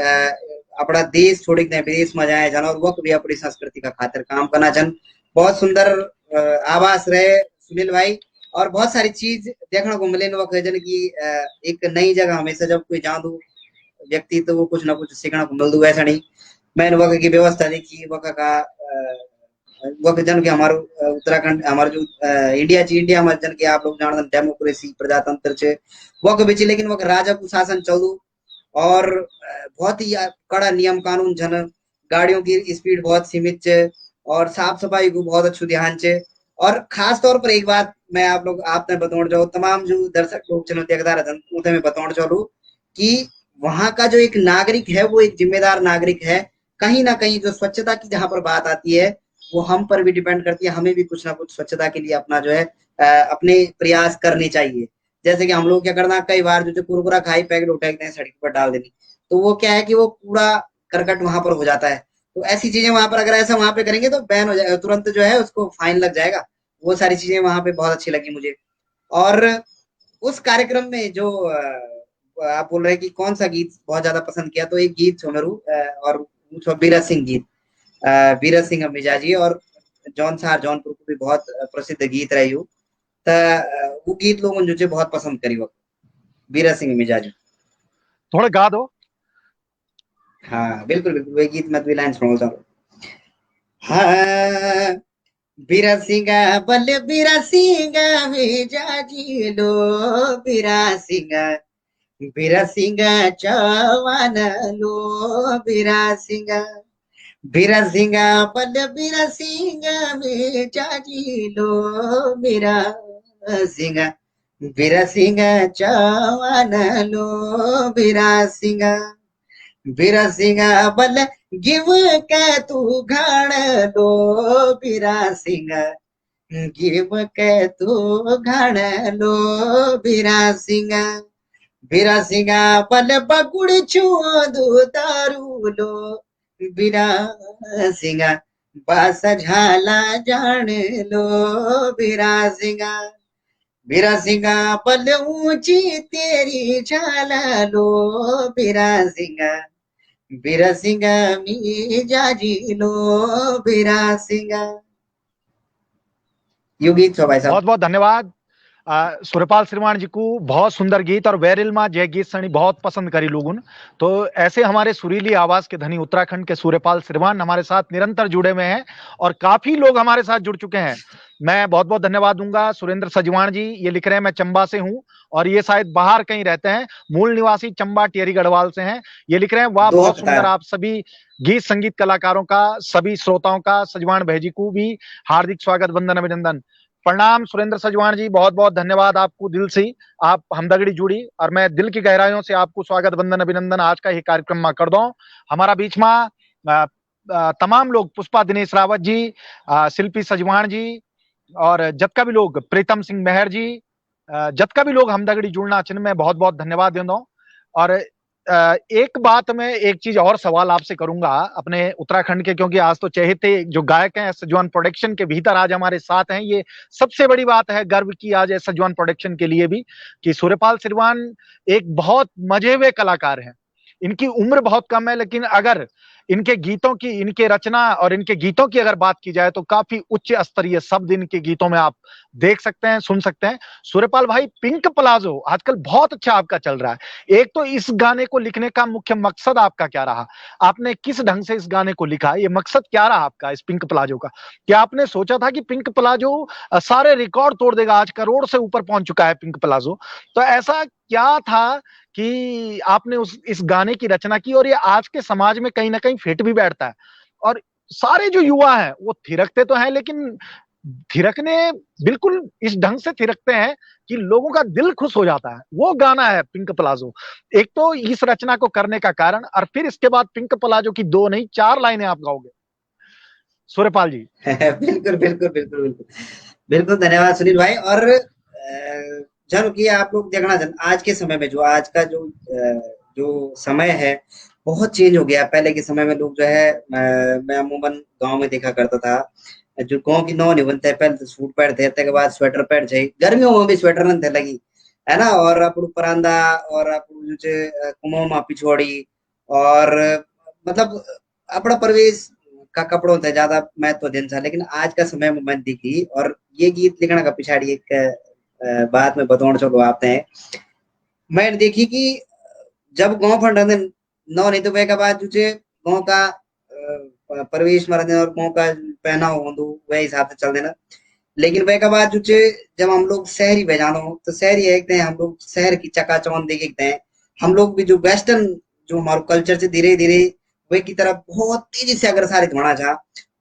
अपना देश छोड़ के विदेश में जाए जन और वो भी अपनी संस्कृति का खातिर काम करना छन। बहुत सुंदर आवास रहे सुनील भाई। और बहुत सारी चीज देखने को मिले वक्त जन की एक नई जगह हमेशा जब कोई जादू व्यक्ति तो वो कुछ ना कुछ सीखने को मिल दू। ऐसा नहीं मैंने वक्त की व्यवस्था देखी वक्त का वक्त जन के हमारे उत्तराखंड हमारे जो इंडिया ची इंडिया में जन के आप लोग जान डेमोक्रेसी प्रजातंत्र छे वक्त भी लेकिन वक्त राजा को शासन चलू। और बहुत ही कड़ा नियम कानून छन। गाड़ियों की स्पीड बहुत सीमित है और साफ सफाई को बहुत अच्छु ध्यान है। और खास तौर पर एक बात मैं आप लोग आपने बताना चाहूँ तमाम जो दर्शक लोग चलो देखदार उन्हें मैं बताना चाहूँ कि वहां का जो एक नागरिक है वो एक जिम्मेदार नागरिक है। कहीं ना कहीं जो स्वच्छता की जहां पर बात आती है वो हम पर भी डिपेंड करती है। हमें भी कुछ ना कुछ स्वच्छता के लिए अपना जो है अपने प्रयास करने चाहिए। जैसे कि हम लोग क्या करना कई बार जो कुरकुरा खाई पैकेट उठा के सड़क पर डाल देनी, तो वो क्या है कि वो कूड़ा करकट वहां पर हो जाता है। तो ऐसी चीजें वहां पर अगर ऐसा वहां पे करेंगे तो बैन हो जाएगा, तुरंत जो है उसको फाइन लग जाएगा। वो सारी चीजें वहां पे बहुत अच्छी लगी मुझे। और उस कार्यक्रम में जो आप बोल रहे हैं कि कौन सा गीत बहुत ज्यादा पसंद किया, तो एक गीत छो मेरू और वो छो बीरा सिंह गीत। बीरा सिंह मिजाजी और जौन सार जौनपुर को भी बहुत प्रसिद्ध गीत रही हो। तो वो गीत लोगों ने जो बहुत पसंद करी वो बीरा सिंह मिजाजी। थोड़ा गा दो। हाँ बिल्कुल बिल्कुल वही गीत मैं तो लाइन सुनाता हूँ। हाँ बीरा सिंगा बल्ले बीरा सिंगा मिजाजी लो बीरा सिंगा बीरा सिंगा चवान लो बीरा सिंगा बीरा सिंगा बल्ले बीरा सिंगा मिजाजी लो बीरा सिंगा बीरा सिंगा चवान लो बीरा सिंगा बीरा सिंगा बल गिव के तू घाण लो बीरा सिंगा गिव के तू घाण लो बीरा सिंगा बीरा सिंगा बल बकुड़ छुओ दू दारू लो बीरा सिंगा बास झाला जान लो बीरा सिंगा बीरा सिंगा पल ऊंची तेरी झाला लो बीरा सिंगा बीरा सिंगा मी जाजी लो बीरा सिंगा। यू गीत छो भाई साहब। बहुत बहुत धन्यवाद सुरपाल श्रीमान जी को। बहुत सुंदर गीत, और वेरिल माँ जय गीत सणी बहुत पसंद करी लोगों। तो ऐसे हमारे सुरीली आवाज के धनी उत्तराखंड के सूर्यपाल श्रीमान हमारे साथ निरंतर जुड़े हुए हैं, और काफी लोग हमारे साथ जुड़ चुके हैं। मैं बहुत बहुत धन्यवाद दूंगा। सुरेंद्र सजवाण जी ये लिख रहे हैं मैं चंबा से हूं, और ये शायद बाहर कहीं रहते हैं, मूल निवासी चंबा टिहरी गढ़वाल से हैं। ये लिख रहे हैं वाह दोहा बहुत सुंदर, कतार। आप सभी गीत संगीत कलाकारों का, सभी श्रोताओं का, सजवाण भाई को भी हार्दिक स्वागत, वंदन, अभिनंदन, प्रणाम। सुरेंद्र सजवाण जी बहुत बहुत धन्यवाद आपको दिल से, आप हमदगड़ी जुड़ी, और मैं दिल की गहराइयों से आपको स्वागत, वंदन, अभिनंदन आज का ही कार्यक्रम में कर दो। हमारा बीच में तमाम लोग, पुष्पा दिनेश रावत जी, शिल्पी सजवाण जी, और जतका भी लोग, प्रीतम सिंह मेहर जी, जतका भी लोग हमदगड़ी जुड़ना, चिन्ह में बहुत बहुत धन्यवाद दें दो। और एक बात मैं एक चीज और सवाल आपसे करूंगा अपने उत्तराखंड के, क्योंकि आज तो चहेते जो गायक हैं सजवान प्रोडक्शन के भीतर आज हमारे साथ हैं। ये सबसे बड़ी बात है, गर्व की आज है सजवान प्रोडक्शन के लिए भी कि सूर्यपाल सिरवान एक बहुत मजे हुए कलाकार हैं। इनकी उम्र बहुत कम है, लेकिन अगर इनके गीतों की, इनके रचना और इनके गीतों की अगर बात की जाए तो काफी उच्च स्तरीय शब्द इनके गीतों में आप देख सकते हैं, सुन सकते हैं। सूर्यपाल भाई, पिंक प्लाजो आजकल बहुत अच्छा आपका चल रहा है। एक तो इस गाने को लिखने का मुख्य मकसद आपका क्या रहा? आपने किस ढंग से इस गाने को लिखा? ये मकसद क्या रहा आपका इस पिंक प्लाजो का? क्या आपने सोचा था कि पिंक प्लाजो सारे रिकॉर्ड तोड़ देगा? आज करोड़ से ऊपर पहुंच चुका है पिंक प्लाजो। तो ऐसा क्या था कि आपने उस इस गाने की रचना की और ये आज के समाज में कहीं ना कहीं फिट भी बैठता है? और सारे जो युवा हैं वो थिरकते तो हैं, लेकिन थिरकने बिल्कुल इस ढंग से थिरकते हैं कि लोगों का दिल खुश हो जाता है। वो गाना है पिंक प्लाजो। एक तो इस रचना को करने का कारण, और फिर इसके बाद पिंक प्लाजो की 2 नहीं 4 लाइनें आप गाओगे सूर्यपाल जी। बिल्कुल बिल्कुल बिल्कुल बिल्कुल बिल्कुल, धन्यवाद सुनील भाई। और जरूर कि आप लोग देखना, आज के समय में जो आज का जो समय है बहुत चेंज हो गया। पहले के समय में लोग जो है, मैं अमूमन गांव में देखा करता था, जो गांव की नौ नहीं बनते, पहले तो सूट पहनते थे, के बाद स्वेटर पहन जाए, गर्मियों में भी स्वेटर न थे लगी, है ना। और આપણું પરાંદા और આપણું जो છે કુમોમાં पिछोड़ी, और मतलब अपना परिवेश का कपड़ों से ज्यादा महत्व देना था। लेकिन आज का समय में मैं देखी, और ये गीत लिखने का पिछाड़ी एक बात में बताना चलो आपने हैं। मैंने देखी कि जब गांव फंड नौ नहीं तो वह का बाद जो है गांव का परिवेश में रहने और गांव का पहना हो तो वह हिसाब से चल देना। लेकिन वह का बाद जो है जब हम लोग शहरी बजाना हो तो शहरी देखते हैं, हम लोग शहर की चकाचौंध देखते हैं। हम लोग भी जो वेस्टर्न जो हमारा कल्चर से धीरे धीरे वे की तरफ बहुत तेजी से अग्रसरित होना चाह।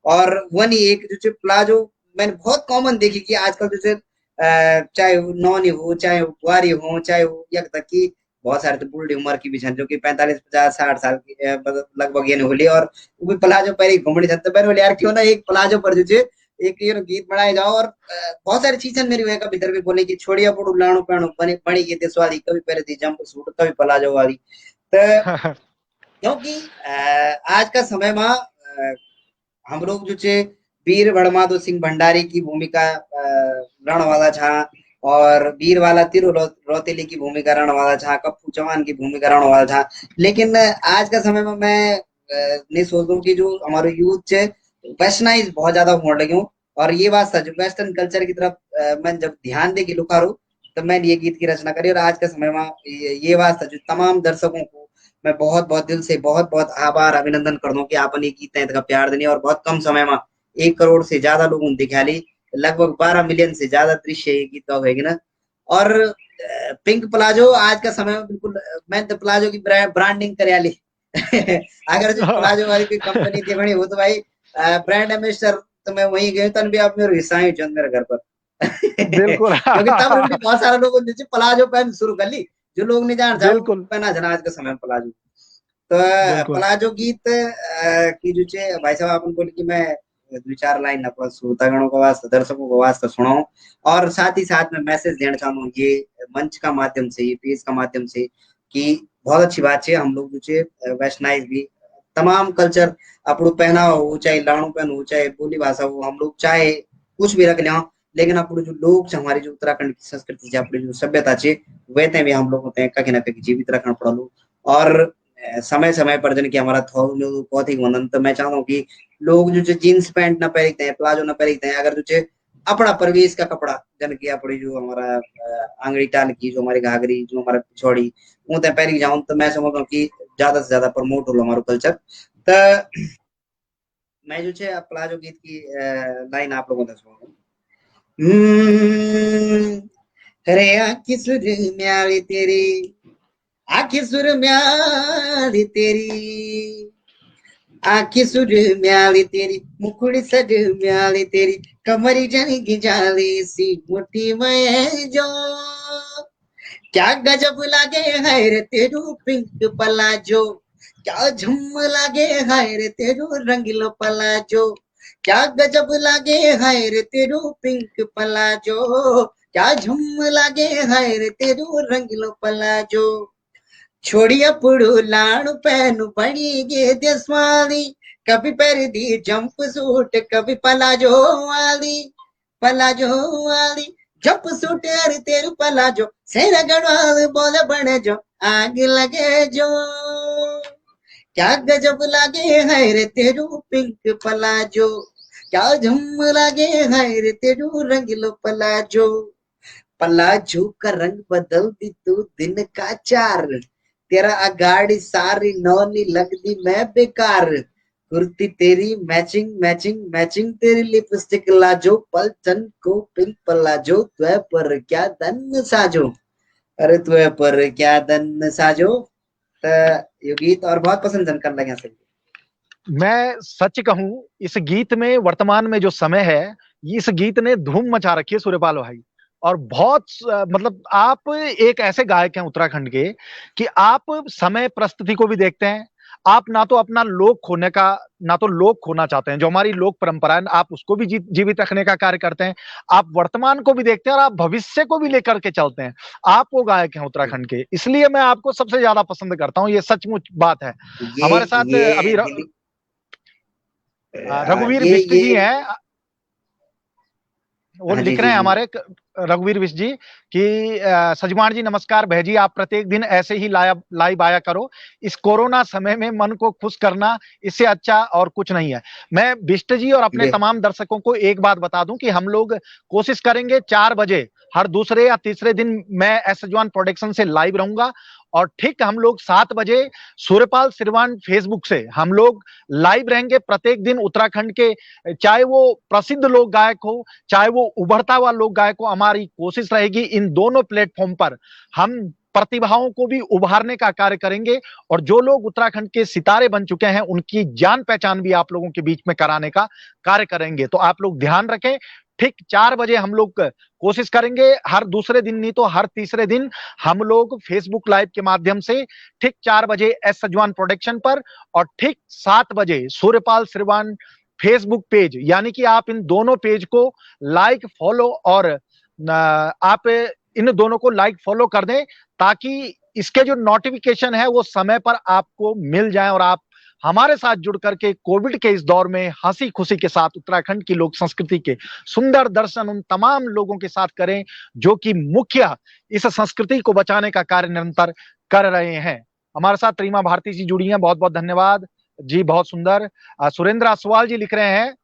और वन ही एक जो प्लाजो मैंने बहुत कॉमन देखी कि आजकल जो चाहे वो नॉनी हो, चाहे वो कुआरी हो, चाहे वो या तक की बहुत सारे तो बूढ़ी उम्र की भी छन जो कि 45 50 60 साल की मतलब लगभग ये होली, और वो भी प्लाजो पर ही घूमने जाते। पर बोले यार क्यों ना एक प्लाजो पर जो एक ये गीत बनाए जाओ। और बहुत सारी चीजें मेरी वह का भीतर भी बोले कि छोड़िया पड़ू लाणू पैणू बने बनी गई थी स्वादी, कभी पहले थी जंप सूट, कभी प्लाजो वाली। तो क्योंकि आज का समय में हम लोग जो छे वीर बड़माधो सिंह भंडारी की भूमिका रण वाला छा, और वीर वाला तिरु रौतेली की भूमिका रण वाला छा, कप्पू चौहान की भूमिका रण वाला छा। लेकिन आज का समय में मैं नहीं सोचता हूँ कि जो हमारे यूथ है वेस्टर्नाइज बहुत ज्यादा होने लगे हूँ। और ये बात सच, वेस्टर्न कल्चर की तरफ मैं जब ध्यान दे के लुका रू तो मैंने ये गीत की रचना करी। और आज के समय में ये बात सच, तमाम दर्शकों को मैं बहुत बहुत दिल से बहुत बहुत आभार अभिनंदन कर दूं कि आपने ये गीत इतना प्यार देनी। और बहुत कम समय में 1 करोड़ से ज्यादा लोगों ने दिखा ली, लगभग 12 मिलियन से ज्यादा दृश्य ये गीत का होगी ना। और पिंक प्लाजो आज का समय में बिल्कुल मैं तो प्लाजो की ब्रांडिंग करे ली। अगर जो प्लाजो वाली कोई कंपनी थी बनी हो तो भाई ब्रांड एम्बेसडर तो मैं वहीं गए तन भी आप मेरे हिस्सा ही चंद मेरे घर पर। बिल्कुल। क्योंकि तब भी बहुत सारे लोगों ने प्लाजो पहन शुरू कर ली, जो लोग नहीं जान चाहे बिल्कुल पहना जना आज के समय में प्लाजो। तो बिल्कुल। प्लाजो गीत की जो छे भाई साहब आपन बोले कि मैं 2 4 लाइन अपना श्रोतागणों को वास्ते दर्शकों को वास्ते सुनाऊं। और साथ ही साथ में मैसेज देना चाहूँ ये मंच का माध्यम से, ये पेज का माध्यम से, कि बहुत अच्छी बात है हम लोग जो छे वेस्टर्नाइज भी तमाम कल्चर अपनो पहनावा हो, चाहे लाणु पहन हो, चाहे बोली भाषा हो, हम लोग चाहे कुछ भी रख लें। लेकिन अपने जो लोग हमारी जो उत्तराखंड की संस्कृति है, अपनी जो सभ्यता है वह भी हम लोग होते हैं कहीं ना कहीं जीवित रखना पड़ो। और समय समय पर जन की हमारा थॉल में बहुत ही वंदन। तो मैं चाहता हूँ कि लोग जो जीन्स पैंट ना पहनते हैं, प्लाजो ना पहनते हैं, अगर जो अपना परिवेश का कपड़ा जन की अपनी जो हमारा आंगड़ी टाल की जो हमारी घाघरी जो हमारा पिछौड़ी ऊते पहन जाऊं तो मैं समझता हूँ कि ज्यादा से ज्यादा प्रमोट हो हमारा कल्चर। तो मैं जो प्लाजो गीत की लाइन आप लोगों को सुनाऊंगा। अरे आखी सुर म्याली तेरी, आखी सुर म्याली तेरी, आखी सुर म्याली तेरी, मुखड़ी सड म्याली तेरी, कमरी जन की जाली सी मुट्ठी में जो, क्या गजब लागे है रे तेरू पिंक पलाजो, क्या झुम लागे है रे तेरू रंगीलो पलाजो, क्या गजब लागे है रे तेरू पिंक पलाजो, क्या झुम लागे है रे तेरू रंगीलो पलाजो। छोड़िया पुड़ू लाणु पहनू पड़ी गे देशवाली, कभी पर दी जंप सूट कभी पलाजो वाली जंप सूट अरे तेरू पलाजो सेरा गढ़वाल बोले बने जो आग लगे जो, क्या गजब लागे है रे तेरू पिंक पलाजो, क्या झुम लागे है रे तेरू रंगीलो पलाजो, पलाजो का रंग बदल दी तू दिन का चार, तेरा अगाड़ी सारी नौनी लगदी मैं बेकार, कुर्ती तेरी मैचिंग मैचिंग मैचिंग तेरी लिपस्टिक लाजो, पलचन को पिंक पलाजो, त्वे पर क्या धन साजो, अरे त्वे पर क्या धन साजो। तो ये गीत और बहुत पसंद जन कर लगे से। मैं सच कहूं, इस गीत में वर्तमान में जो समय है, इस गीत ने धूम मचा रखी है सूर्यपाल भाई। और बहुत मतलब आप एक ऐसे गायक हैं उत्तराखंड के कि आप समय परिस्थिति को भी देखते हैं। आप ना तो अपना लोक खोने का, ना तो लोक खोना चाहते हैं, जो हमारी लोक परंपरा है आप उसको भी जीवित रखने का कार्य करते हैं। आप वर्तमान को भी देखते हैं और आप भविष्य को भी लेकर के चलते हैं। आप वो गायक हैं उत्तराखंड के, इसलिए मैं आपको सबसे ज्यादा पसंद करता हूँ, ये सचमुच बात है। ये हमारे साथ ये अभी दिल्ली रघुवीर ये बिष्ट ये जी हैं, वो हाँ जी लिख जी रहे हैं जी। हमारे रघुवीर बिष्ट जी कि सजमान जी नमस्कार भैजी, आप प्रत्येक दिन ऐसे ही लाइव आया करो, इस कोरोना समय में मन को खुश करना इससे अच्छा और कुछ नहीं है। मैं बिष्ट जी और अपने बे तमाम दर्शकों को एक बात बता दूं कि हम लोग कोशिश करेंगे 4 बजे हर दूसरे या तीसरे दिन मैं एस सजवान प्रोडक्शन से लाइव रहूंगा, और ठीक हम लोग 7 बजे सूर्यपाल सिरवान फेसबुक से हम लोग लाइव रहेंगे प्रत्येक दिन उत्तराखंड के, चाहे वो प्रसिद्ध लोक गायक हो, चाहे वो उभरता हुआ लोक गायक हो। हमारी कोशिश रहेगी इन दोनों प्लेटफॉर्म पर हम प्रतिभाओं को भी उभारने का कार्य करेंगे, और जो लोग उत्तराखंड के सितारे बन चुके हैं उनकी जान पहचान भी आप लोगों के बीच में कराने का कार्य करेंगे। तो आप लोग ध्यान रखें, ठीक 4 बजे हम लोग कोशिश करेंगे, हर दूसरे दिन नहीं तो हर तीसरे दिन हम लोग फेसबुक लाइव के माध्यम से ठीक 4 बजे एस सजवान प्रोडक्शन पर, और ठीक 7 बजे सूर्यपाल सिरवान फेसबुक पेज, यानी कि आप इन दोनों पेज को लाइक फॉलो और आप इन दोनों को लाइक फॉलो कर दें, ताकि इसके जो नोटिफिकेशन है वो समय पर आपको मिल जाए, और आप हमारे साथ जुड़ करके कोविड के इस दौर में हंसी खुशी के साथ उत्तराखंड की लोक संस्कृति के सुंदर दर्शन उन तमाम लोगों के साथ करें जो कि मुख्य इस संस्कृति को बचाने का कार्य निरंतर कर रहे हैं। हमारे साथ रीमा भारती जी जुड़ी हैं, बहुत बहुत धन्यवाद जी, बहुत सुंदर। सुरेंद्र असवाल जी लिख रहे हैं,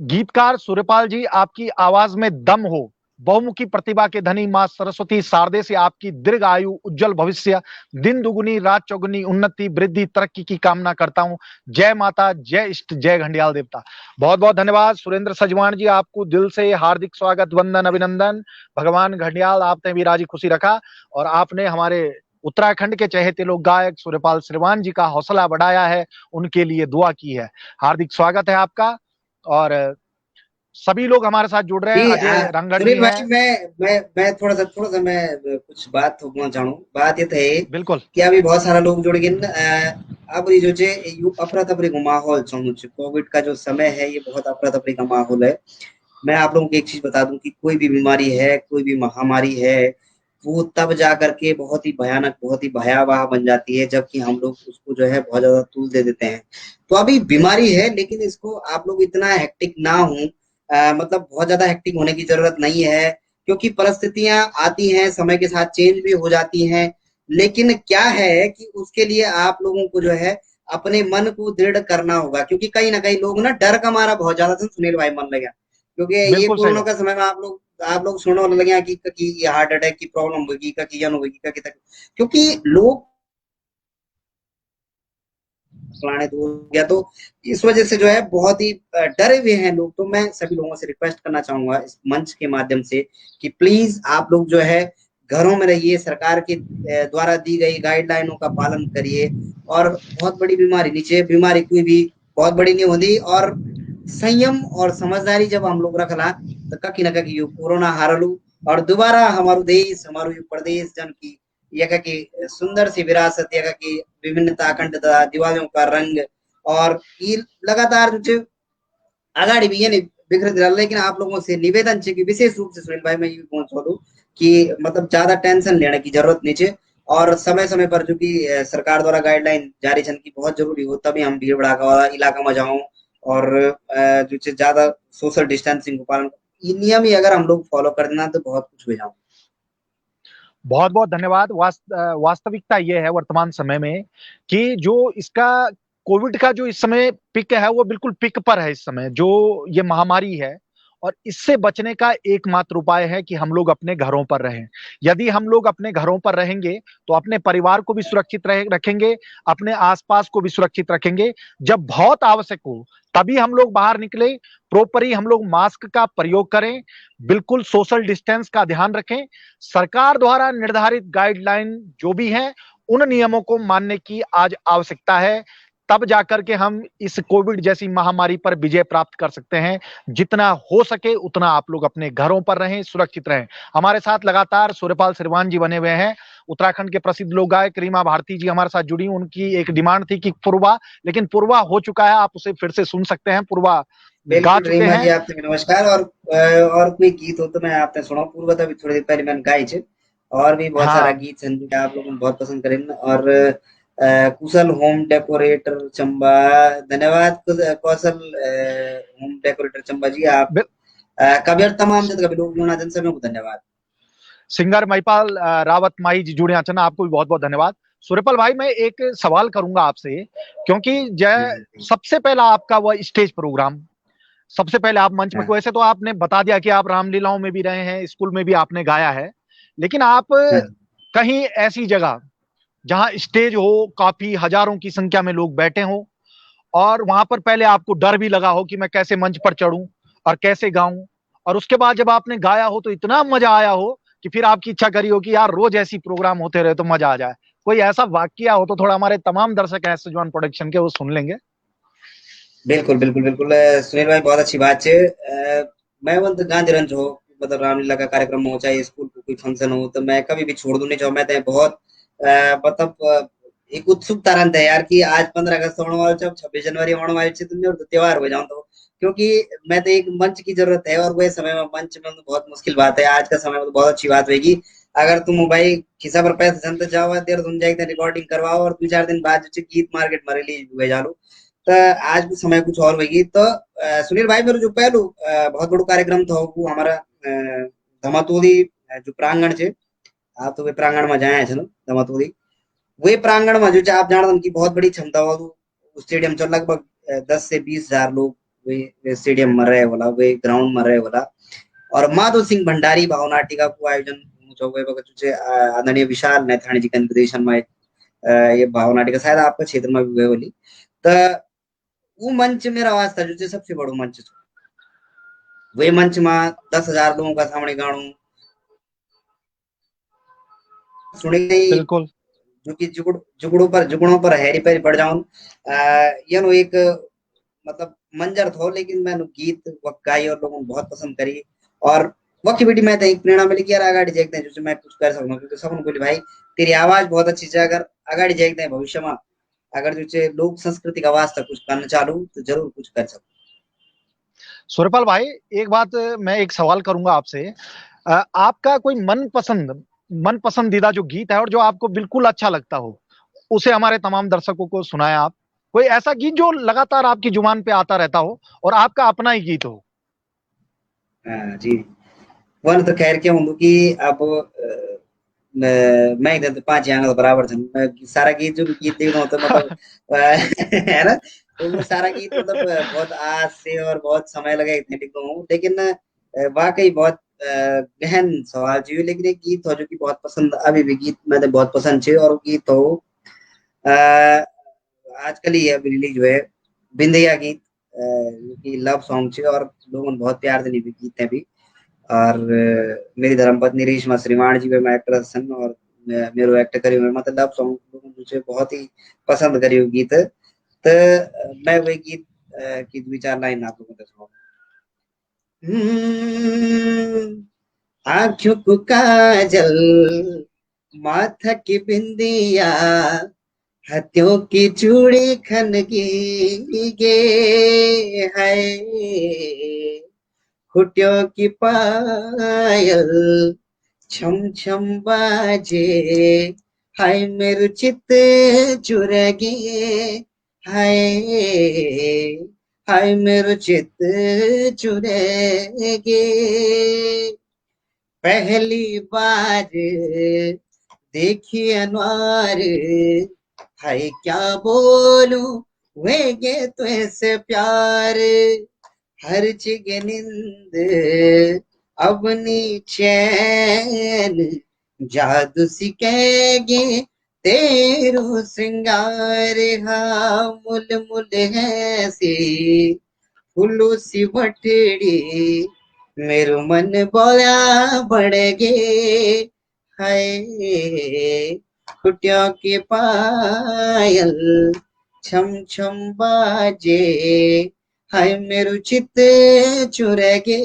गीतकार सूर्यपाल जी आपकी आवाज में दम हो, बहुमुखी प्रतिभा के धनी मां सरस्वती शारदे से आपकी दीर्घ आयु उज्जवल भविष्य, दिन दुगुनी रात चौगुनी उन्नति वृद्धि तरक्की की कामना करता हूं। जय माता, जय इष्ट, जय घंडियाल देवता। बहुत बहुत धन्यवाद सुरेंद्र सजवान जी, आपको दिल से हार्दिक स्वागत, वंदन, अभिनंदन। भगवान घंडियाल आपने भी राजी खुशी रखा, और आपने हमारे उत्तराखंड के चहेते लोग गायक सूर्यपाल सिरवान जी का हौसला बढ़ाया है, उनके लिए दुआ की है। हार्दिक स्वागत है आपका। और सभी लोग हमारे साथ जुड़ रहे हैं, जी अजय रांगड़ जी सुनील हैं। भाई, मैं थोड़ा सा मैं कुछ बात बोलना चाहूँ। बात ये थे बिल्कुल। कि अभी बहुत सारा लोग जुड़ गए अब ये जो जे यू अफरा तफरी का माहौल समझ, कोविड का जो समय है ये बहुत अफरा तफरी का माहौल है। मैं आप लोगों को एक चीज बता दूं कि कोई भी बीमारी है, कोई भी महामारी है, वो तब जा करके बहुत ही भयानक, बहुत ही भयावह बन जाती है जबकि हम लोग उसको जो है बहुत ज्यादा तूल दे देते हैं। तो अभी बीमारी है लेकिन इसको आप लोग इतना हेक्टिक ना हो, मतलब बहुत ज्यादा हेक्टिक होने की जरूरत नहीं है, क्योंकि परिस्थितियां आती हैं समय के साथ चेंज भी हो जाती हैं। लेकिन क्या है कि उसके लिए आप लोगों को जो है अपने मन को दृढ़ करना होगा, क्योंकि कहीं ना कहीं लोग ना डर का मारा बहुत ज्यादा सुनील भाई मन लगे, क्योंकि ये बिल्कुल सही कोरोना बात। का समय में आप लोग सुनने वाले लगे हैं कि ये हार्ट अटैक की प्रॉब्लम होगी, कि यन होगी, कि तक, क्योंकि लोग फलाने तो हो गया, तो इस वजह से जो है बहुत ही डरे हुए हैं लोग। तो मैं सभी लोगों से रिक्वेस्ट करना चाहूंगा इस मंच के माध्यम से कि प्लीज आप लोग जो है घरों में रहिए, सरकार के द्वारा दी गई गाइडलाइनों का पालन करिए, और बहुत बड़ी बीमारी नीचे बीमारी कोई भी बहुत बड़ी नहीं होती, और संयम और समझदारी जब हम लोग रखला तो कहीं ना कहीं कोरोना हारलू, और दोबारा हमारो देश, हमारो ये प्रदेश जन की यह की सुंदर सी विरासत, यह की विभिन्नता, अखंडता, दिवालियों का रंग, और ये लगातार जो अगाड़ी भी ये बिखरत रहा। लेकिन आप लोगों से निवेदन है कि विशेष रूप से सुनील भाई मैं ये पहुंचा दूं कि मतलब ज्यादा टेंशन लेने की जरूरत नहीं है, और समय समय पर जो कि सरकार द्वारा गाइडलाइन जारी छन की बहुत जरूरी हो तभी हम भीड़ भड़ाका वाला इलाका में जाऊं और जो चे ज्यादा सोशल डिस्टेंसिंग को पालन ये नियम ही अगर हम लोग फॉलो कर देना तो बहुत कुछ हो जाऊं। बहुत बहुत धन्यवाद। वास्तविकता ये है वर्तमान समय में कि जो इसका कोविड का जो इस समय पिक है वो बिल्कुल पिक पर है इस समय जो ये महामारी है। और इससे बचने का एकमात्र उपाय है कि हम लोग अपने घरों पर रहें। यदि हम लोग अपने घरों पर रहेंगे तो अपने परिवार को भी सुरक्षित रखेंगे, अपने आसपास को भी सुरक्षित रखेंगे। जब बहुत आवश्यक हो तभी हम लोग बाहर निकले, प्रॉपरली हम लोग मास्क का प्रयोग करें, बिल्कुल सोशल डिस्टेंस का ध्यान रखें। सरकार द्वारा निर्धारित गाइडलाइन जो भी है उन नियमों को मानने की आज आवश्यकता है। तब जाकर के हम इस कोविड जैसी महामारी पर विजय प्राप्त कर सकते हैं। जितना हो सके उतना आप लोग अपने घरों पर रहें, सुरक्षित रहें। हमारे साथ लगातार सूर्यपाल सिरवान जी बने हुए हैं। उत्तराखंड के प्रसिद्ध लोक गायक रीमा भारती जी हमारे साथ जुड़ी। उनकी एक डिमांड थी कि पूर्वा, लेकिन पूर्वा हो चुका है, आप उसे फिर से सुन सकते हैं। पूर्वा गा बिल्कुल चुके रीमा जी हैं। आपसे भी नमस्कार और कोई गीत हो तो मैं आपने सुना पूर्व तभी थोड़ी देर पहले मैंने गाई छे और भी बहुत सारा हाँ, गीत छन जो आप लोगों ने बहुत पसंद करें और कुशल होम डेकोरेटर चंबा धन्यवाद कौशल होम डेकोरेटर चंबा जी आप कबियर तमाम जब कभी लोग गुणा जन सभी को धन्यवाद। सिंगर महिपाल रावत माही जी जुड़े हैं, आपको भी बहुत बहुत धन्यवाद। सूर्यपाल भाई मैं एक सवाल करूंगा आपसे, क्योंकि जय जी सबसे पहला आपका वह स्टेज प्रोग्राम, सबसे पहले आप मंच में, हाँ वैसे तो आपने बता दिया कि आप रामलीलाओं में भी रहे हैं, स्कूल में भी आपने गाया है, लेकिन आप हाँ कहीं ऐसी जगह जहां स्टेज हो, काफी हजारों की संख्या में लोग बैठे हों, और वहां पर पहले आपको डर भी लगा हो कि मैं कैसे मंच पर चढ़ूं और कैसे गाऊं, और उसके बाद जब आपने गाया हो तो इतना मजा आया हो कि फिर आपकी इच्छा करी हो कि यार रोज ऐसी प्रोग्राम होते रहे तो मजा आ जाए। कोई ऐसा वाकया हो तो थोड़ा हमारे तमाम दर्शक हैं सुजवान प्रोडक्शन के, वो सुन लेंगे। बिल्कुल बिल्कुल बिल्कुल सुनील भाई बहुत अच्छी बात है। मैं वंत गांधी रंज हो मतलब रामलीला का कार्यक्रम हो चाहे स्कूल को कोई फंक्शन हो तो मैं कभी भी छोड़ दूं नहीं चाहूँ मैं तो बहुत मतलब एक उत्सुकता रहता है यार कि आज 15 अगस्त होने वाला है 26 जनवरी होने वाली है तो मैं तो त्योहार हो जाऊं तो क्योंकि मैं तो एक मंच की जरूरत है और वह समय में मंच में तो बहुत मुश्किल बात है आज का समय में तो बहुत अच्छी बात होगी अगर तुम भाई खिसा पर पैसे जनते जाओ देर तुम जाए रिकॉर्डिंग करवाओ और 2 4 दिन बाद जो गीत मार्केट में रिलीज हुए जालो तो आज भी समय कुछ और होगी तो सुनील भाई मेरे जो पहलू बहुत बड़ो कार्यक्रम था वो हमारा धमातोली जो प्रांगण है आप तो वे प्रांगण में जाए थे ना धमातोली वे प्रांगण में जो आप जानते हैं कि बहुत बड़ी क्षमता वालू स्टेडियम चल लगभग 10 से 20 हजार लोग वे स्टेडियम में रहे वाला वे ग्राउंड में रहे वाला और माधो सिंह भंडारी भाव नाटिका को आयोजन आदरणीय विशाल नैथानी जी के निर्देशन में ये भाव नाटिका शायद आपका क्षेत्र में भी हुए वाली तो वो मंच मेरा वास्ता जो सबसे बड़ो मंच था वे मंच में 10 हजार लोगों का सामने गाणु सुने बिल्कुल। जो कि जुगड़ों पर हैरी पैरी पड़ जाऊं ये नो एक मतलब मंजर थो लेकिन मैंने गीत वक्त गाई और लोगों ने बहुत पसंद करी और वक्त बेटी मैं एक प्रेरणा मिली कि यार आगाड़ी देखते हैं जो मैं कुछ कर सकूं क्योंकि सबने बोली भाई तेरी आवाज बहुत अच्छी है अगर आगाड़ी देखते हैं भविष्य में अगर जो लोक संस्कृति का वास्ता कुछ करना चालू तो जरूर कुछ कर सकूं। सूर्यपाल भाई एक बात, मैं एक सवाल करूंगा आपसे। आपका कोई मन पसंदीदा जो गीत है और जो आपको बिल्कुल अच्छा लगता हो, उसे हमारे तमाम दर्शकों को सुनाएं आप। कोई ऐसा गीत जो लगातार आपकी जुबान पे आता रहता हो और आपका अपना ही गीत हो। जी वन तो खैर क्या हूँ कि अब मैं इधर तो 5 बराबर था मैं सारा गीत जो भी गीत देखता हूँ तो मतलब है ना तो मैं सारा गीत मतलब बहुत आज से और बहुत समय लगा इतने लिखता हूँ लेकिन वाकई बहुत गहन सवाल जी लेकिन एक गीत हो जो कि बहुत पसंद अभी भी गीत मैं तो बहुत पसंद है और वो गीत हो आजकल ही अभी रिलीज हुए बिंदिया गीत जो कि लव सॉन्ग है और लोगों ने बहुत प्यार देने भी गीत है भी और मेरी धर्मपत्नी रेशमा श्रीवाण जी में एक्ट्रेस हैं और मेरो एक्ट करी हुए मतलब लव सॉन्ग लोगों ने मुझे बहुत ही पसंद करी हुई गीत तो मैं वही गीत की 2 4 लाइन आप लोगों को सुनाऊं। आँखों को काजल माथा की बिंदिया हाथों की चूड़ी खनगी गे है होठों की पायल छम छम बाजे हाय मेरे चित चुरगे, हाय हाय मेरे चित चुरगे, पहली बार देखी अनवार, हाय क्या बोलूं वेगे तो ऐसे प्यार, हर जगह नींद अपनी चैन, जादू सिखेगे तेरो श्रृंगार, हाँ मुल मुल है सी फूलों सी बटड़ी, मेरो मन बोला बढ़ गे, हाय कुटिया के पायल छम छम बाजे, हाय मेरो चित चुरगे,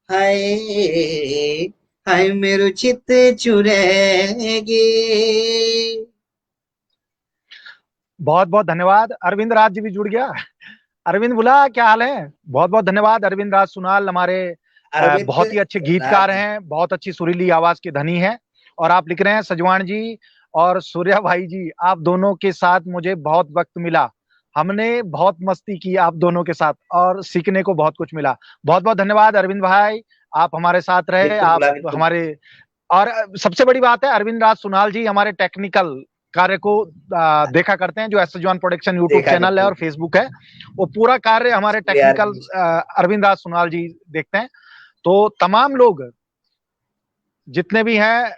हाय हाय मेरो चित चुरगे। बहुत बहुत धन्यवाद। अरविंद राज जी भी जुड़ गया। अरविंद बोला, क्या हाल है? बहुत बहुत धन्यवाद। अरविंद राज सुनाल हमारे अरविंद बहुत ही अच्छे राज गीतकार जी, हैं, बहुत अच्छी सुरीली आवाज के धनी हैं। और आप लिख रहे हैं सजवान जी और सूर्या भाई जी, आप दोनों के साथ मुझे बहुत वक्त मिला, हमने बहुत मस्ती की आप दोनों के साथ और सीखने को बहुत कुछ मिला। बहुत बहुत धन्यवाद अरविंद भाई, आप हमारे साथ रहे, बिल्कुल आप बोला बिल्कुल। हमारे। और सबसे बड़ी बात है, अरविंद राज सुनाल जी हमारे टेक्निकल कार्य को देखा करते हैं, जो एस जॉन प्रोडक्शन यूट्यूब देखा चैनल करते है और हैं फेसबुक है, वो पूरा कार्य हमारे यार टेक्निकल की। अरविंद राज सुनाल जी देखते हैं। तो तमाम लोग जितने भी हैं,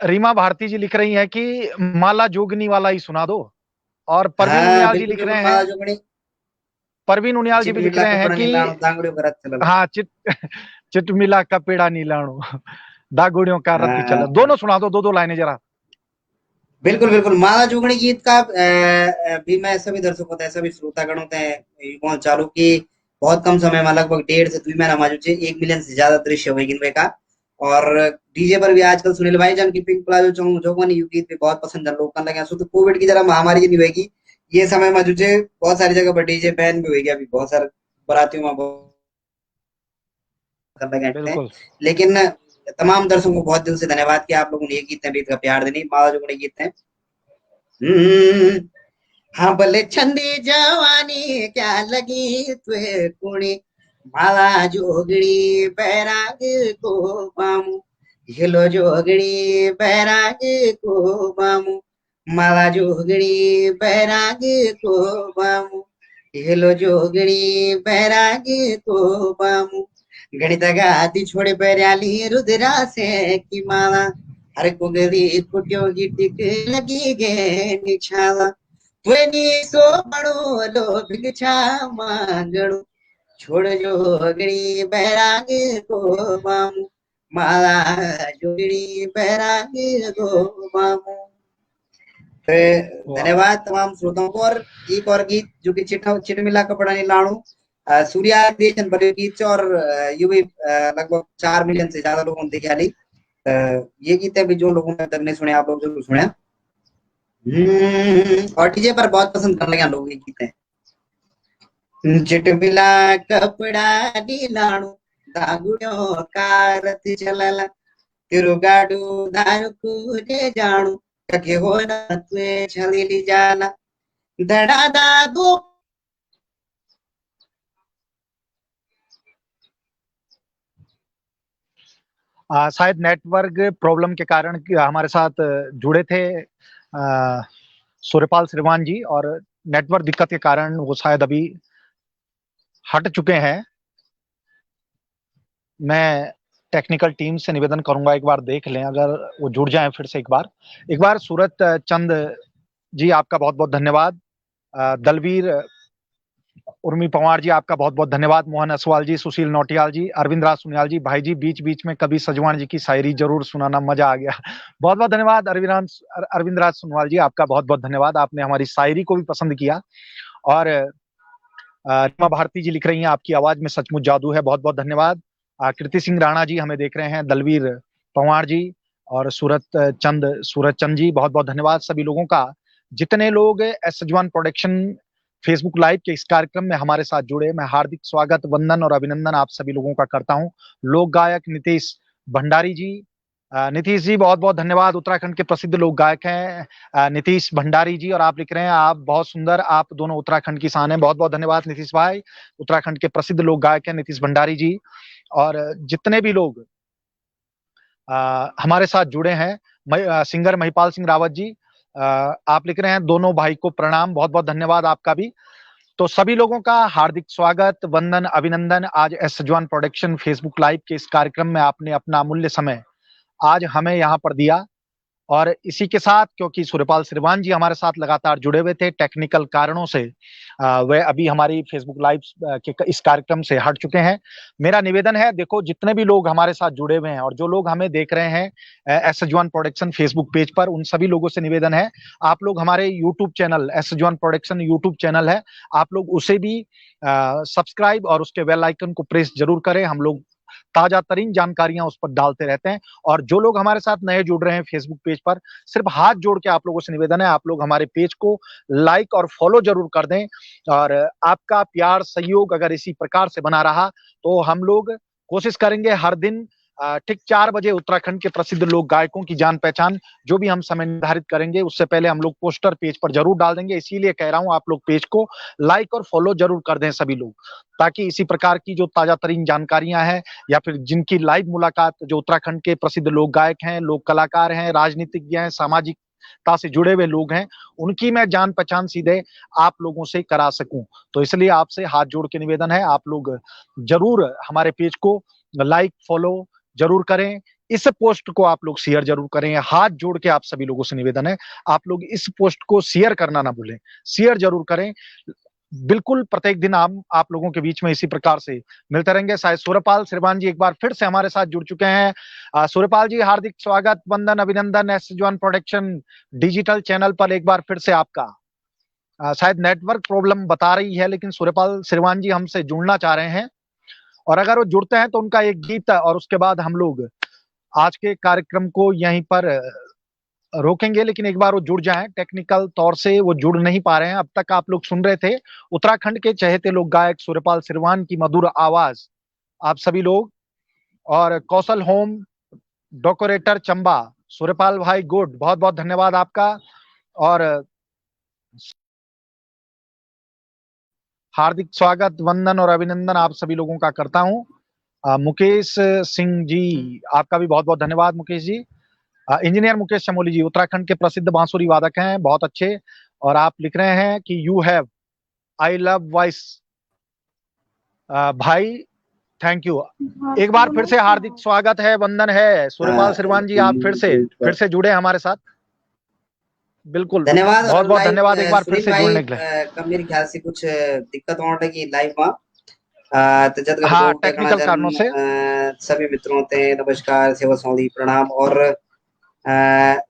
रीमा भारती जी लिख रही हैं कि माला जोगनी वाला ही सुना दो, और परवीन हाँ उनियाल जी बिल्कुल लिख बिल्कुल, रहे माला हैं, जोगणी परवीन उनियाल जी भी लिख चिटमिला रहे हैं कपड़ा कि नीलाणो दांगड़ियों का रथ चलल। हाँ, चिटमिला का पेड़ा नीलाणो, दागुड़ियों का रति चल, हाँ दोनों सुना दो, दो दो लाइनें जरा। बिल्कुल बिल्कुल, माला जोगणी गीत का भी मैं सभी दर्शकों तय सभी श्रोतागणों तय युवाओं चालू की बहुत कम समय में लगभग 1.5 से 2 महीना माजू छे 1 मिलियन से ज्यादा दृश्य हुए गिनवे का। और डीजे पर भी आजकल सुनील भाई जान की पिंक प्लाजो चौंग जोगवानी यू गीत भी बहुत पसंद है लोग करने लगे, सो तो कोविड की जरा महामारी की नहीं होगी ये समय में जुझे बहुत सारी जगह पर डीजे बैन भी होगी, अभी बहुत सारे बरातियों में बहुत करने लगे हैं। बिल्कुल। लेकिन तमाम दर्शकों को बहुत दिल से धन्यवाद कि आप लोगों ने ये गीत भी इतना प्यार देनी, माला जोगणी गीत है। हाँ भले छंदी जवानी क्या लगी तुहे कुणी, माला जोगड़ी बैराग को पामू, हिलो जोगड़ी बैराग को पामू, माला जोगड़ी बैराग को पामू, हिलो जोगड़ी बैराग को पामू, गणित गाती छोड़े बैराली रुद्रा से की माला, हर को गरी कुटियों की टिक लगी गे निछाला, त्वेनी सो बड़ो लो भिक्षा मांगणो, छोड़ जो अगड़ी बैराग को मामू, माला जोगड़ी बैराग को मामू। तो वाह, धन्यवाद तमाम श्रोताओं को। और एक और गीत जो कि चिटमिला कपड़ा नीलाणु सूर्या देशन पर गीत और ये भी लगभग 4 मिलियन से ज्यादा लोगों ने देखा ली। ये गीत है भी जो लोगों ने तक नहीं सुने आप लोग जरूर सुने। और डीजे पर बहुत पसंद कर लगे लोग ये गीत है। चिटमिला कपड़ा नीलाणु दागुड़ो कारत चलला, तिरुगाडू दारुकू ले जाणू, कके हो न तुए छलीली जाला, धड़ा दा दो। शायद नेटवर्क प्रॉब्लम के कारण हमारे साथ जुड़े थे सूर्यपाल श्रीमान जी, और नेटवर्क दिक्कत के कारण वो शायद अभी हट चुके हैं। मैं टेक्निकल टीम से निवेदन करूंगा, एक बार देख लें अगर वो जुड़ जाएं फिर से एक बार सूरत चंद जी आपका बहुत बहुत धन्यवाद। दलवीर उर्मी पंवार जी आपका बहुत बहुत धन्यवाद। मोहन असवाल जी, सुशील नौटियाल जी, अरविंद राज सुनियाल जी, भाई जी बीच बीच में कभी सजवान जी की शायरी जरूर सुनाना, मजा आ गया। बहुत बहुत धन्यवाद अरविंद राज सुनवाल जी, आपका बहुत बहुत धन्यवाद, आपने हमारी शायरी को भी पसंद किया। और रीमा भारती जी लिख रही हैं, आपकी आवाज में सचमुच जादू है, बहुत बहुत धन्यवाद। कृति सिंह राणा जी हमें देख रहे हैं, दलवीर पंवार जी और सूरज चंद जी, बहुत बहुत धन्यवाद सभी लोगों का, जितने लोग S Sajwan production Facebook live के इस कार्यक्रम में हमारे साथ जुड़े। मैं हार्दिक स्वागत, वंदन और अभिनंदन आप सभी लोगों का करता हूं। लोक गायक नितेश भंडारी जी, नीतीश जी बहुत बहुत धन्यवाद। उत्तराखंड के प्रसिद्ध लोक गायक हैं नीतीश भंडारी जी, और आप लिख रहे हैं आप बहुत सुंदर, आप दोनों उत्तराखंड की शान है। बहुत बहुत धन्यवाद नीतीश भाई। उत्तराखंड के प्रसिद्ध लोक गायक हैं नीतीश भंडारी जी। और जितने भी लोग हमारे साथ जुड़े हैं, सिंगर महिपाल सिंह रावत जी, आप लिख रहे हैं दोनों भाई को प्रणाम, बहुत बहुत धन्यवाद आपका भी। तो सभी लोगों का हार्दिक स्वागत, वंदन, अभिनंदन। आज एस जवान प्रोडक्शन फेसबुक लाइव के इस कार्यक्रम में आपने अपना अमूल्य समय आज हमें यहाँ पर दिया। और इसी के साथ, क्योंकि सूर्यपाल सिरवान जी हमारे साथ लगातार जुड़े हुए थे, टेक्निकल कारणों से वे अभी हमारी फेसबुक लाइव के इस कार्यक्रम से हट चुके हैं। मेरा निवेदन है, देखो जितने भी लोग हमारे साथ जुड़े हुए हैं और जो लोग हमें देख रहे हैं एस जवान प्रोडक्शन फेसबुक पेज पर, उन सभी लोगों से निवेदन है, आप लोग हमारे यूट्यूब चैनल एस जवान प्रोडक्शन यूट्यूब चैनल है, आप लोग उसे भी सब्सक्राइब और उसके बेल आइकन को प्रेस जरूर करें। हम लोग ताजा तरीन जानकारियां उस पर डालते रहते हैं। और जो लोग हमारे साथ नए जुड़ रहे हैं फेसबुक पेज पर, सिर्फ हाथ जोड़ के आप लोगों से निवेदन है, आप लोग हमारे पेज को लाइक और फॉलो जरूर कर दें। और आपका प्यार सहयोग अगर इसी प्रकार से बना रहा तो हम लोग कोशिश करेंगे हर दिन ठीक 4 बजे उत्तराखंड के प्रसिद्ध लोक गायकों की जान पहचान, जो भी हम समय निर्धारित करेंगे उससे पहले हम लोग पोस्टर पेज पर जरूर डाल देंगे। इसीलिए कह रहा हूं, आप लोग पेज को लाइक और फॉलो जरूर कर दें सभी लोग, ताकि इसी प्रकार की जो ताजा तरीन जानकारियां हैं या फिर जिनकी लाइव मुलाकात, जो उत्तराखंड के प्रसिद्ध लोक गायक हैं, लोक कलाकार हैं, राजनीतिज्ञ हैं, सामाजिकता से जुड़े हुए लोग हैं, उनकी मैं जान पहचान सीधे आप लोगों से करा सकूं। तो इसलिए आपसे हाथ जोड़ के निवेदन है, आप लोग जरूर हमारे पेज को लाइक फॉलो जरूर करें। इस पोस्ट को आप लोग शेयर जरूर करें। हाथ जोड़ के आप सभी लोगों से निवेदन है, आप लोग इस पोस्ट को शेयर करना ना भूलें, शेयर जरूर करें। बिल्कुल प्रत्येक दिन आप लोगों के बीच में इसी प्रकार से मिलते रहेंगे। शायद सूर्यपाल सिरवान जी एक बार फिर से हमारे साथ जुड़ चुके हैं। सूर्यपाल जी हार्दिक स्वागत, वंदन, अभिनंदन एस जवान प्रोडक्शन डिजिटल चैनल पर एक बार फिर से आपका। शायद नेटवर्क प्रॉब्लम बता रही है, लेकिन सूर्यपाल सिरवान जी हमसे जुड़ना चाह रहे हैं, और अगर वो जुड़ते हैं तो उनका एक गीत और उसके बाद हम लोग आज के कार्यक्रम को यहीं पर रोकेंगे। लेकिन एक बार वो जुड़ जाएं, टेक्निकल तौर से वो जुड़ नहीं पा रहे हैं। अब तक आप लोग सुन रहे थे उत्तराखंड के चहेते लोक गायक सूर्यपाल सिरवान की मधुर आवाज, आप सभी लोग। और कौशल होम डेकोरेटर चंबा, सूर्यपाल भाई गुड, बहुत बहुत धन्यवाद आपका। और हार्दिक स्वागत, वंदन और अभिनंदन आप सभी लोगों का करता हूं। मुकेश सिंह जी, आपका भी बहुत बहुत धन्यवाद मुकेश जी। इंजीनियर मुकेश चमोली जी उत्तराखंड के प्रसिद्ध बांसुरी वादक हैं, बहुत अच्छे। और आप लिख रहे हैं कि you have I love voice, भाई थैंक यू। एक बार फिर से हार्दिक स्वागत है, वंदन है। सूर्यपाल सिरवान जी आप फिर से जुड़े हमारे साथ, बिल्कुल धन्यवाद। बहुत बहुत धन्यवाद एक बार फिर से जुड़ने के लिए। मेरे ख्याल से कुछ दिक्कत होने की लाइव में तो जब हाँ, टेक्निकल कारणों से सभी मित्रों ते नमस्कार, सेवा सौंधी, प्रणाम। और सुनील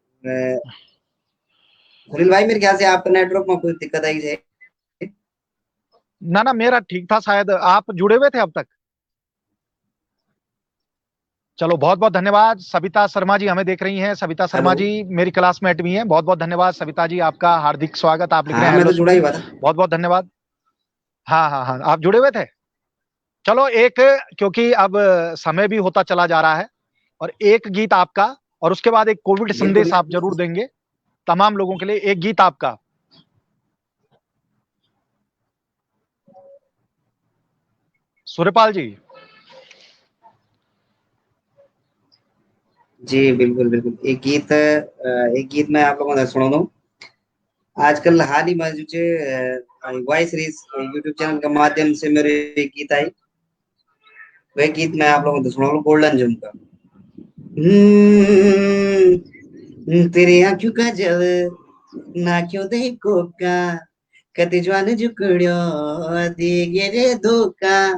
भाई मेरे ख्याल से आपका नेटवर्क में कोई दिक्कत आई है? ना मेरा ठीक था, शायद आप जुड़े हुए थे अब तक। चलो बहुत बहुत धन्यवाद। सविता शर्मा जी हमें देख रही हैं, सविता शर्मा जी मेरी क्लासमेट भी हैं, बहुत बहुत धन्यवाद सविता जी, आपका हार्दिक स्वागत। आप लिख रहे हैं मैं तो जुड़ा ही हुआ था। बहुत बहुत धन्यवाद। हाँ हाँ हाँ, आप जुड़े हुए थे। चलो एक, क्योंकि अब समय भी होता चला जा रहा है, और एक गीत आपका और उसके बाद एक कोविड संदेश आप जरूर देंगे तमाम लोगों के लिए। एक गीत आपका। सूर्यपाल जी। जी बिल्कुल बिल्कुल, एक गीत मैं आप लोगों को सुना दूं। आजकल हाल ही में जो वॉइस सीरीज यूट्यूब चैनल के माध्यम से मेरे एक गीत आई, वह गीत मैं आप लोगों को सुना दूं, गोल्डन झुमका। तेरे आंखों का जल ना क्यों देखो का, कति जवान जुकड़ियो दिए रे धोखा।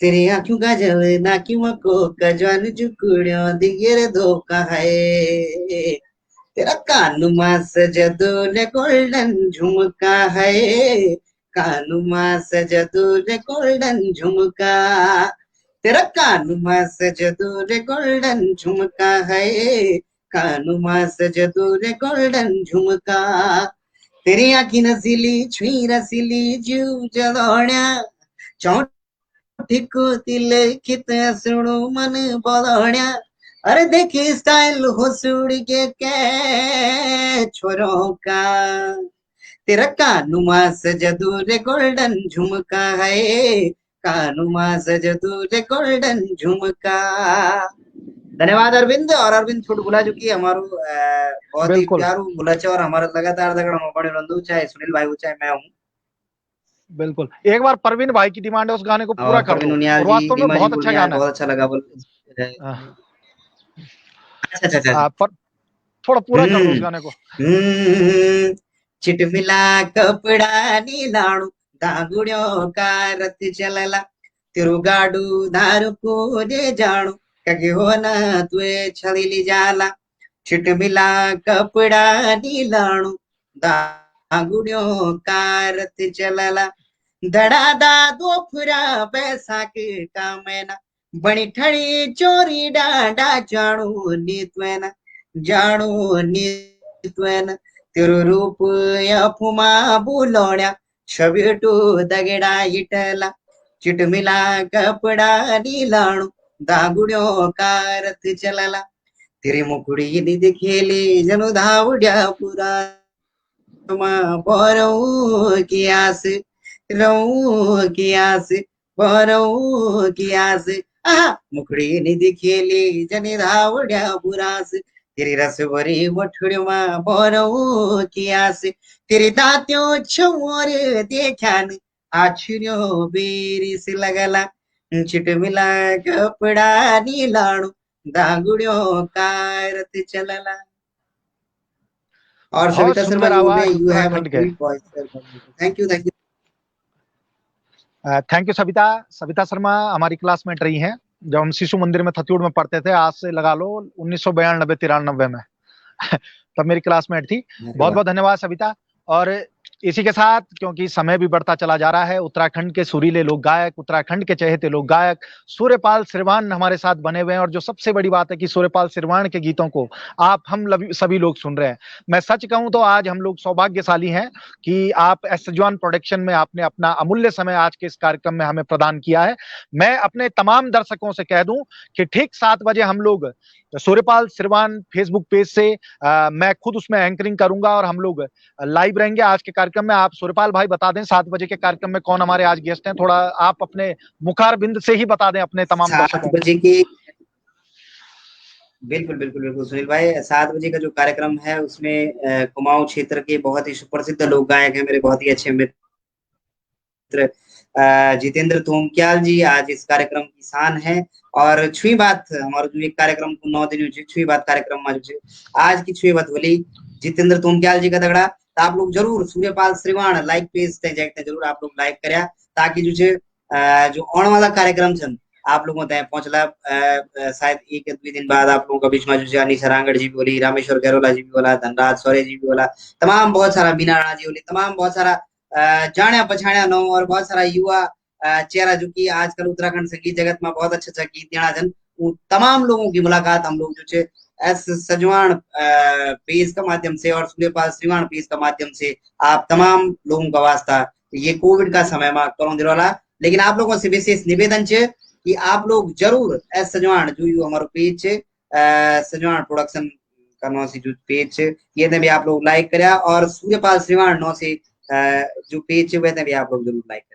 तेरे आंखों का जल ना क्यों को का, जवान जुकड़ियो दिए रे धोखा है। तेरा कानुमा सजदो ने गोल्डन झुमका है, कानुमा सजदो ने गोल्डन झुमका। तेरा कानुमा सजदो ने गोल्डन झुमका है, कानुमा सजदो ने गोल्डन झुमका। तेरी आँखी नसीली छुई रसीली जीव जलोण्या, चौठी को तिल खित सुणो मन बोलोण्या। अरे देखी स्टाइल हुसूड़ के छोरों का, तेरा कानुमा सजदू रे गोल्डन झुमका है, कानुमा सजदू रे गोल्डन झुमका। धन्यवाद अरविंद। और अरविंद छोट बोला जो कि हमारो बहुत ही बिल्कुल प्यारो बोला है, और हमारा लगातार दगड़ हम बड़े रंदू, चाहे सुनील भाई हो चाहे मैं हूँ। बिल्कुल, एक बार परवीन भाई की डिमांड है, उस गाने को पूरा और कर परवीन दो, उनियाल और जी, वास्तव में रीमा जी बहुत बोल अच्छा रहे हैं यार गाना बहुत अच्छा लगा बोल। है। अच्छा अच्छा अच्छा। पर थोड़ा पूरा कर दो उस हम्म गाने को। हम्म, चिटमिला कपड़ा नीलाणु, दागुड्यो का रत चलला, तिरुगाडू धारू को जे जाणू, कगे हो ना तुए छलीली जाला। चिटमिला कपड़ा नीलाणु, दागुड्यो का रत चलला, धड़ादा दोफरा पैसा के कामेना, बणी ठड़ी चोरी डांडा जाणू नीतवेना, जाणू नीतवेना, तेरो रूप अफुमा बुलोण्या, छबिटू दगडा इटला, चिटमिला कपडा नीलाणू, दागुड्यो कारत चलला, तेरी मुकुडी निध खेली जणू धावड्या पुरा, बरऊ की आस, रऊ की आस, बरऊ की आस, आहा मुकड़ी निधि खेली जनी धावड्या बुरास, तेरी रसभरी वठड़ियों बरऊ की आस, तेरी दात्यों छोर देख्यान, आछिर्यो बेरी से लगला, चिटमिला कपड़ा नीलाणु, दागुड्यो कारत चलला। और बहुत सविता शर्मा सुंदर जी बोल रहे आवाज हैं, यू हैव अ उत्तराखंड के। Sweet voice sir. Thank you thank you. Thank you Savita. Savita Sharma हमारी क्लासमेट रही हैं जब हम शिशु मंदिर में थत्यूड़ में पढ़ते थे, आज से लगा लो 1992-93 में। तब मेरी क्लासमेट थी। अरे बहुत वाह। बहुत धन्यवाद सविता। और इसी के साथ, क्योंकि समय भी बढ़ता चला जा रहा है, उत्तराखंड के सुरीले लोक गायक, उत्तराखंड के चहेते लोक गायक सूर्यपाल श्रीवान हमारे साथ बने हुए हैं। और जो सबसे बड़ी बात है कि सूर्यपाल श्रीवान के गीतों को आप हम सभी लोग सुन रहे हैं। मैं सच कहूं तो आज हम लोग सौभाग्यशाली हैं कि आप एसजॉन प्रोडक्शन में आपने अपना अमूल्य समय आज के इस कार्यक्रम में हमें प्रदान किया है। मैं अपने तमाम दर्शकों से कह दूं कि ठीक 7 बजे हम लोग सूर्यपाल श्रीवान फेसबुक पेज से मैं खुद उसमें एंकरिंग करूंगा और हम लोग लाइव रहेंगे आज के कार्यक्रम में। आप सूर्यपाल भाई बता दें 7 बजे के कार्यक्रम में कौन हमारे आज गेस्ट हैं, थोड़ा आप अपने मुखारबिंद से ही बता दें अपने तमाम 7 दर्शकों को। बजे की, बिल्कुल बिल्कुल बिल्कुल सुनील भाई, 7 बजे का जो कार्यक्रम है उसमें कुमाऊं क्षेत्र के बहुत ही सुप्रसिद्ध लोक गायक हैं, मेरे बहुत ही अच्छे मित्र जितेंद्र तोमक्याल जी आज इस कार्यक्रम की शान है। और छुई बात हमारो जो एक कार्यक्रम को 9 दिन छुई बात कार्यक्रम में जो आज की छुई बात बोली जितेंद्र तोमक्याल जी का दगड़ा, तो आप लोग जरूर सूर्यपाल श्रीवाण लाइक पेज ते जाते जरूर आप लोग लाइक करिया, ताकि जो आने वाला कार्यक्रम छन आप लोगों तक पहुंचला। शायद 1 या 2 दिन बाद आप लोगों का बीच में जो अनिशा रांगड़ जी भी बोली, रामेश्वर गैरोला जी भी बोला, धनराज सौरे जी भी बोला, तमाम बहुत सारा बीना राणा जी बोली, तमाम बहुत सारा जाने पछाणिया नो और बहुत सारा युवा चेहरा जो कि आजकल उत्तराखंड संगीत जगत में बहुत अच्छा अच्छा गीत देना जन, उन तमाम लोगों की मुलाकात हम लोग जो एस सजवान पेज का माध्यम से और सूर्यपाल श्रीवाण पेज का माध्यम से आप तमाम लोगों का वास्ता ये कोविड का समय में करो दिलवाला। लेकिन आप लोगों से विशेष निवेदन है कि आप लोग जरूर एस सजवान जो यू हमारो पेज है सजवान प्रोडक्शन का नो से जो पेज है ये ने भी आप लोग लाइक करा, और सूर्यपाल श्रीवाण नो से जो पेज है वह भी आप लोग जरूर लाइक करें।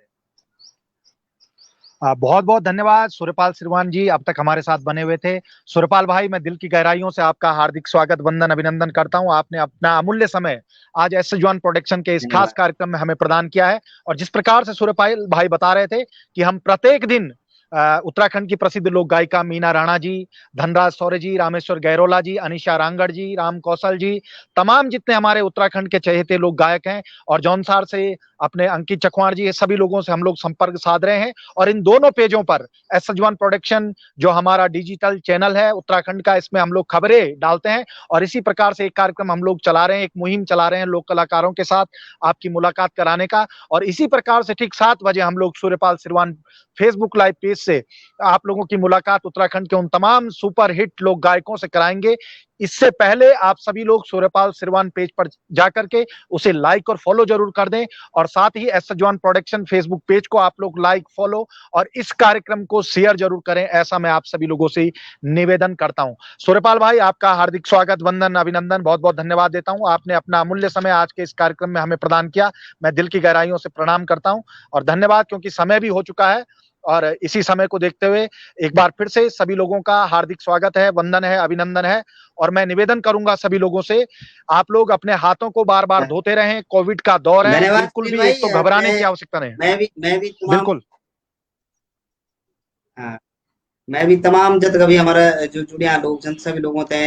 बहुत बहुत धन्यवाद सूर्यपाल श्रीवान जी, अब तक हमारे साथ बने हुए थे। सूर्यपाल भाई, मैं दिल की गहराइयों से आपका हार्दिक स्वागत, वंदन, अभिनंदन करता हूं। आपने अपना अमूल्य समय आज एस जॉन प्रोडक्शन के इस खास धन्यवाद। कार्यक्रम में हमें प्रदान किया है। और जिस प्रकार से सूर्यपाल भाई बता रहे थे कि हम प्रत्येक दिन उत्तराखंड की प्रसिद्ध लोक गायिका मीना राणा जी, धनराज सौरे जी, रामेश्वर गैरोला जी, अनिशा रांगड़ जी, राम कौशल जी, तमाम जितने हमारे उत्तराखंड के चहेते लोक गायक हैं, और जौनसार से अपने अंकित चकवाण जी, ये सभी लोगों से हम लोग संपर्क साध रहे हैं। और इन दोनों पेजों पर एस सजवान प्रोडक्शन जो हमारा डिजिटल चैनल है उत्तराखंड का, इसमें हम लोग खबरें डालते हैं। और इसी प्रकार से एक कार्यक्रम हम लोग चला रहे हैं, एक मुहिम चला रहे हैं लोक कलाकारों के साथ आपकी मुलाकात कराने का। और इसी प्रकार से ठीक 7 बजे हम लोग Suryapal Shrivan Facebook live page से आप लोगों की मुलाकात उत्तराखंड के उन तमाम सुपर हिट लोक गायकों से कराएंगे। इससे पहले आप सभी लोग सूर्यपाल सिरवान पेज पर जाकर के उसे लाइक और फॉलो जरूर कर दें, और साथ ही एस जवान प्रोडक्शन फेसबुक पेज को आप लोग लाइक, फॉलो और इस कार्यक्रम को शेयर जरूर करें, ऐसा मैं आप सभी लोगों से निवेदन करता हूं। सूर्यपाल भाई, आपका हार्दिक स्वागत, वंदन, अभिनंदन, बहुत बहुत धन्यवाद देता हूं। आपने अपना अमूल्य समय आज के इस कार्यक्रम में हमें प्रदान किया, मैं दिल की गहराइयों से प्रणाम करता हूं और धन्यवाद, क्योंकि समय भी हो चुका है और इसी समय को देखते हुए एक बार फिर से सभी लोगों का हार्दिक स्वागत है, वंदन है, अभिनंदन है। और मैं निवेदन करूंगा सभी लोगों से, आप लोग अपने हाथों को बार बार धोते रहें, कोविड का दौर है, धन्यवाद बिल्कुल सुनील भी भाई। एक तो घबराने की आवश्यकता नहीं है। मैं भी तमाम, बिल्कुल। हाँ, मैं भी तमाम जत कभी हमारा जो जुड़िया लोग जन सभी लोगों ते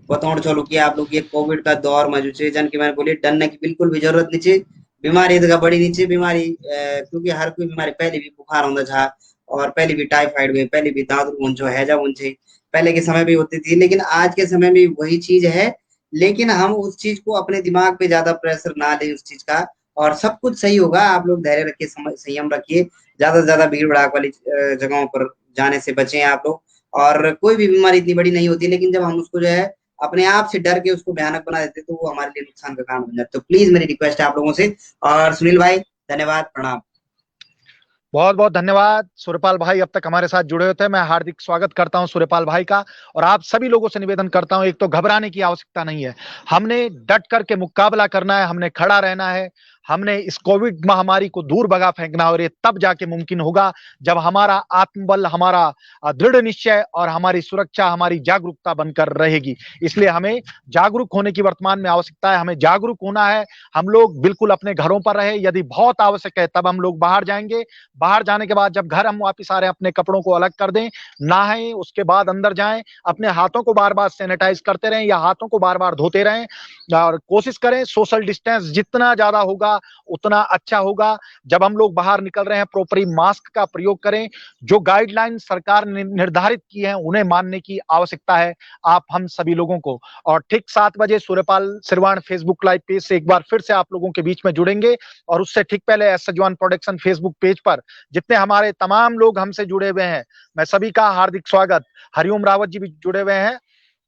बताउण चलो कि आप लोग ये कोविड का दौर में जो छे जन की मैंने बोली डरने की बिल्कुल भी जरूरत नहीं छे। बीमारी तो बड़ी नहीं छे बीमारी, क्योंकि हर कोई बीमारी पहले भी बुखार होता था और पहले भी टाइफाइड में, पहले भी दादू जो हैजा उनसे पहले के समय भी होती थी, लेकिन आज के समय में वही चीज है। लेकिन हम उस चीज को अपने दिमाग पे ज्यादा प्रेशर ना लें उस चीज का, और सब कुछ सही होगा। आप लोग धैर्य रखिए, संयम रखिए, ज्यादा से ज्यादा भीड़ भड़ाक वाली जगहों पर जाने से बचें आप लोग। और कोई भी बीमारी इतनी बड़ी नहीं होती, लेकिन जब हम उसको जो है अपने आप से डर के उसको भयानक बना देते तो वो हमारे लिए नुकसान का कारण बन जाता है। तो प्लीज मेरी रिक्वेस्ट है आप लोगों से। और सुनील भाई, धन्यवाद, प्रणाम। बहुत बहुत धन्यवाद सूर्यपाल भाई, अब तक हमारे साथ जुड़े हुए थे। मैं हार्दिक स्वागत करता हूं सूर्यपाल भाई का, और आप सभी लोगों से निवेदन करता हूं, एक तो घबराने की आवश्यकता नहीं है, हमने डट करके मुकाबला करना है, हमने खड़ा रहना है, हमने इस कोविड महामारी को दूर भगा फेंकना है, और ये तब जाके मुमकिन होगा जब हमारा आत्मबल, हमारा दृढ़ निश्चय और हमारी सुरक्षा, हमारी जागरूकता बनकर रहेगी। इसलिए हमें जागरूक होने की वर्तमान में आवश्यकता है, हमें जागरूक होना है। हम लोग बिल्कुल अपने घरों पर रहे, यदि बहुत आवश्यक है तब हम लोग बाहर जाएंगे। बाहर जाने के बाद जब घर हम वापस आ रहे हैं, अपने कपड़ों को अलग कर दें, नहाएं, उसके बाद अंदर जाएं, अपने हाथों को बार बार सैनिटाइज करते रहें या हाथों को बार बार धोते रहें, और कोशिश करें सोशल डिस्टेंस जितना ज्यादा होगा उतना अच्छा होगा। जब हम लोग बाहर निकल रहे हैं, प्रॉपरली मास्क का प्रयोग करें, जो गाइडलाइन सरकार ने निर्धारित की है उन्हें मानने की आवश्यकता है आप हम सभी लोगों को। और ठीक 7 बजे सूर्यपाल सिरवान फेसबुक लाइव पेज से एक बार फिर से आप लोगों के बीच में जुड़ेंगे, और उससे ठीक पहले एस जवान प्रोडक्शन फेसबुक पेज पर जितने हमारे तमाम लोग हमसे जुड़े हुए हैं, मैं सभी का हार्दिक स्वागत। हरिओम रावत जी भी जुड़े हुए हैं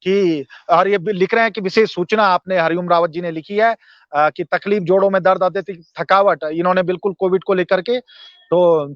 कि, और ये लिख रहे हैं कि विशेष सूचना आपने, हरिओम रावत जी ने लिखी है कि तकलीफ, जोड़ों में दर्द, अत्यधिक थकावट, इन्होंने बिल्कुल कोविड को लेकर के तो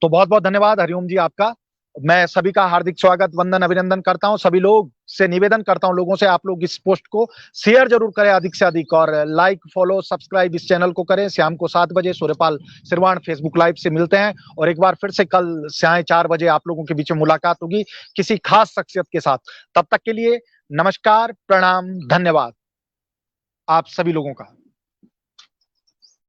बहुत बहुत धन्यवाद हरिओम जी आपका। मैं सभी का हार्दिक स्वागत, वंदन, अभिनंदन करता हूं। सभी लोग से निवेदन करता हूं लोगों से, आप लोग इस पोस्ट को शेयर जरूर करें अधिक से अधिक, और लाइक, फॉलो, सब्सक्राइब इस चैनल को करें। शाम को 7 बजे सूर्यपाल सिरवान फेसबुक लाइव से मिलते हैं, और एक बार फिर से कल साढ़े 4 बजे आप लोगों के बीच में मुलाकात होगी किसी खास शख्सियत के साथ। तब तक के लिए नमस्कार, प्रणाम, धन्यवाद आप सभी लोगों का।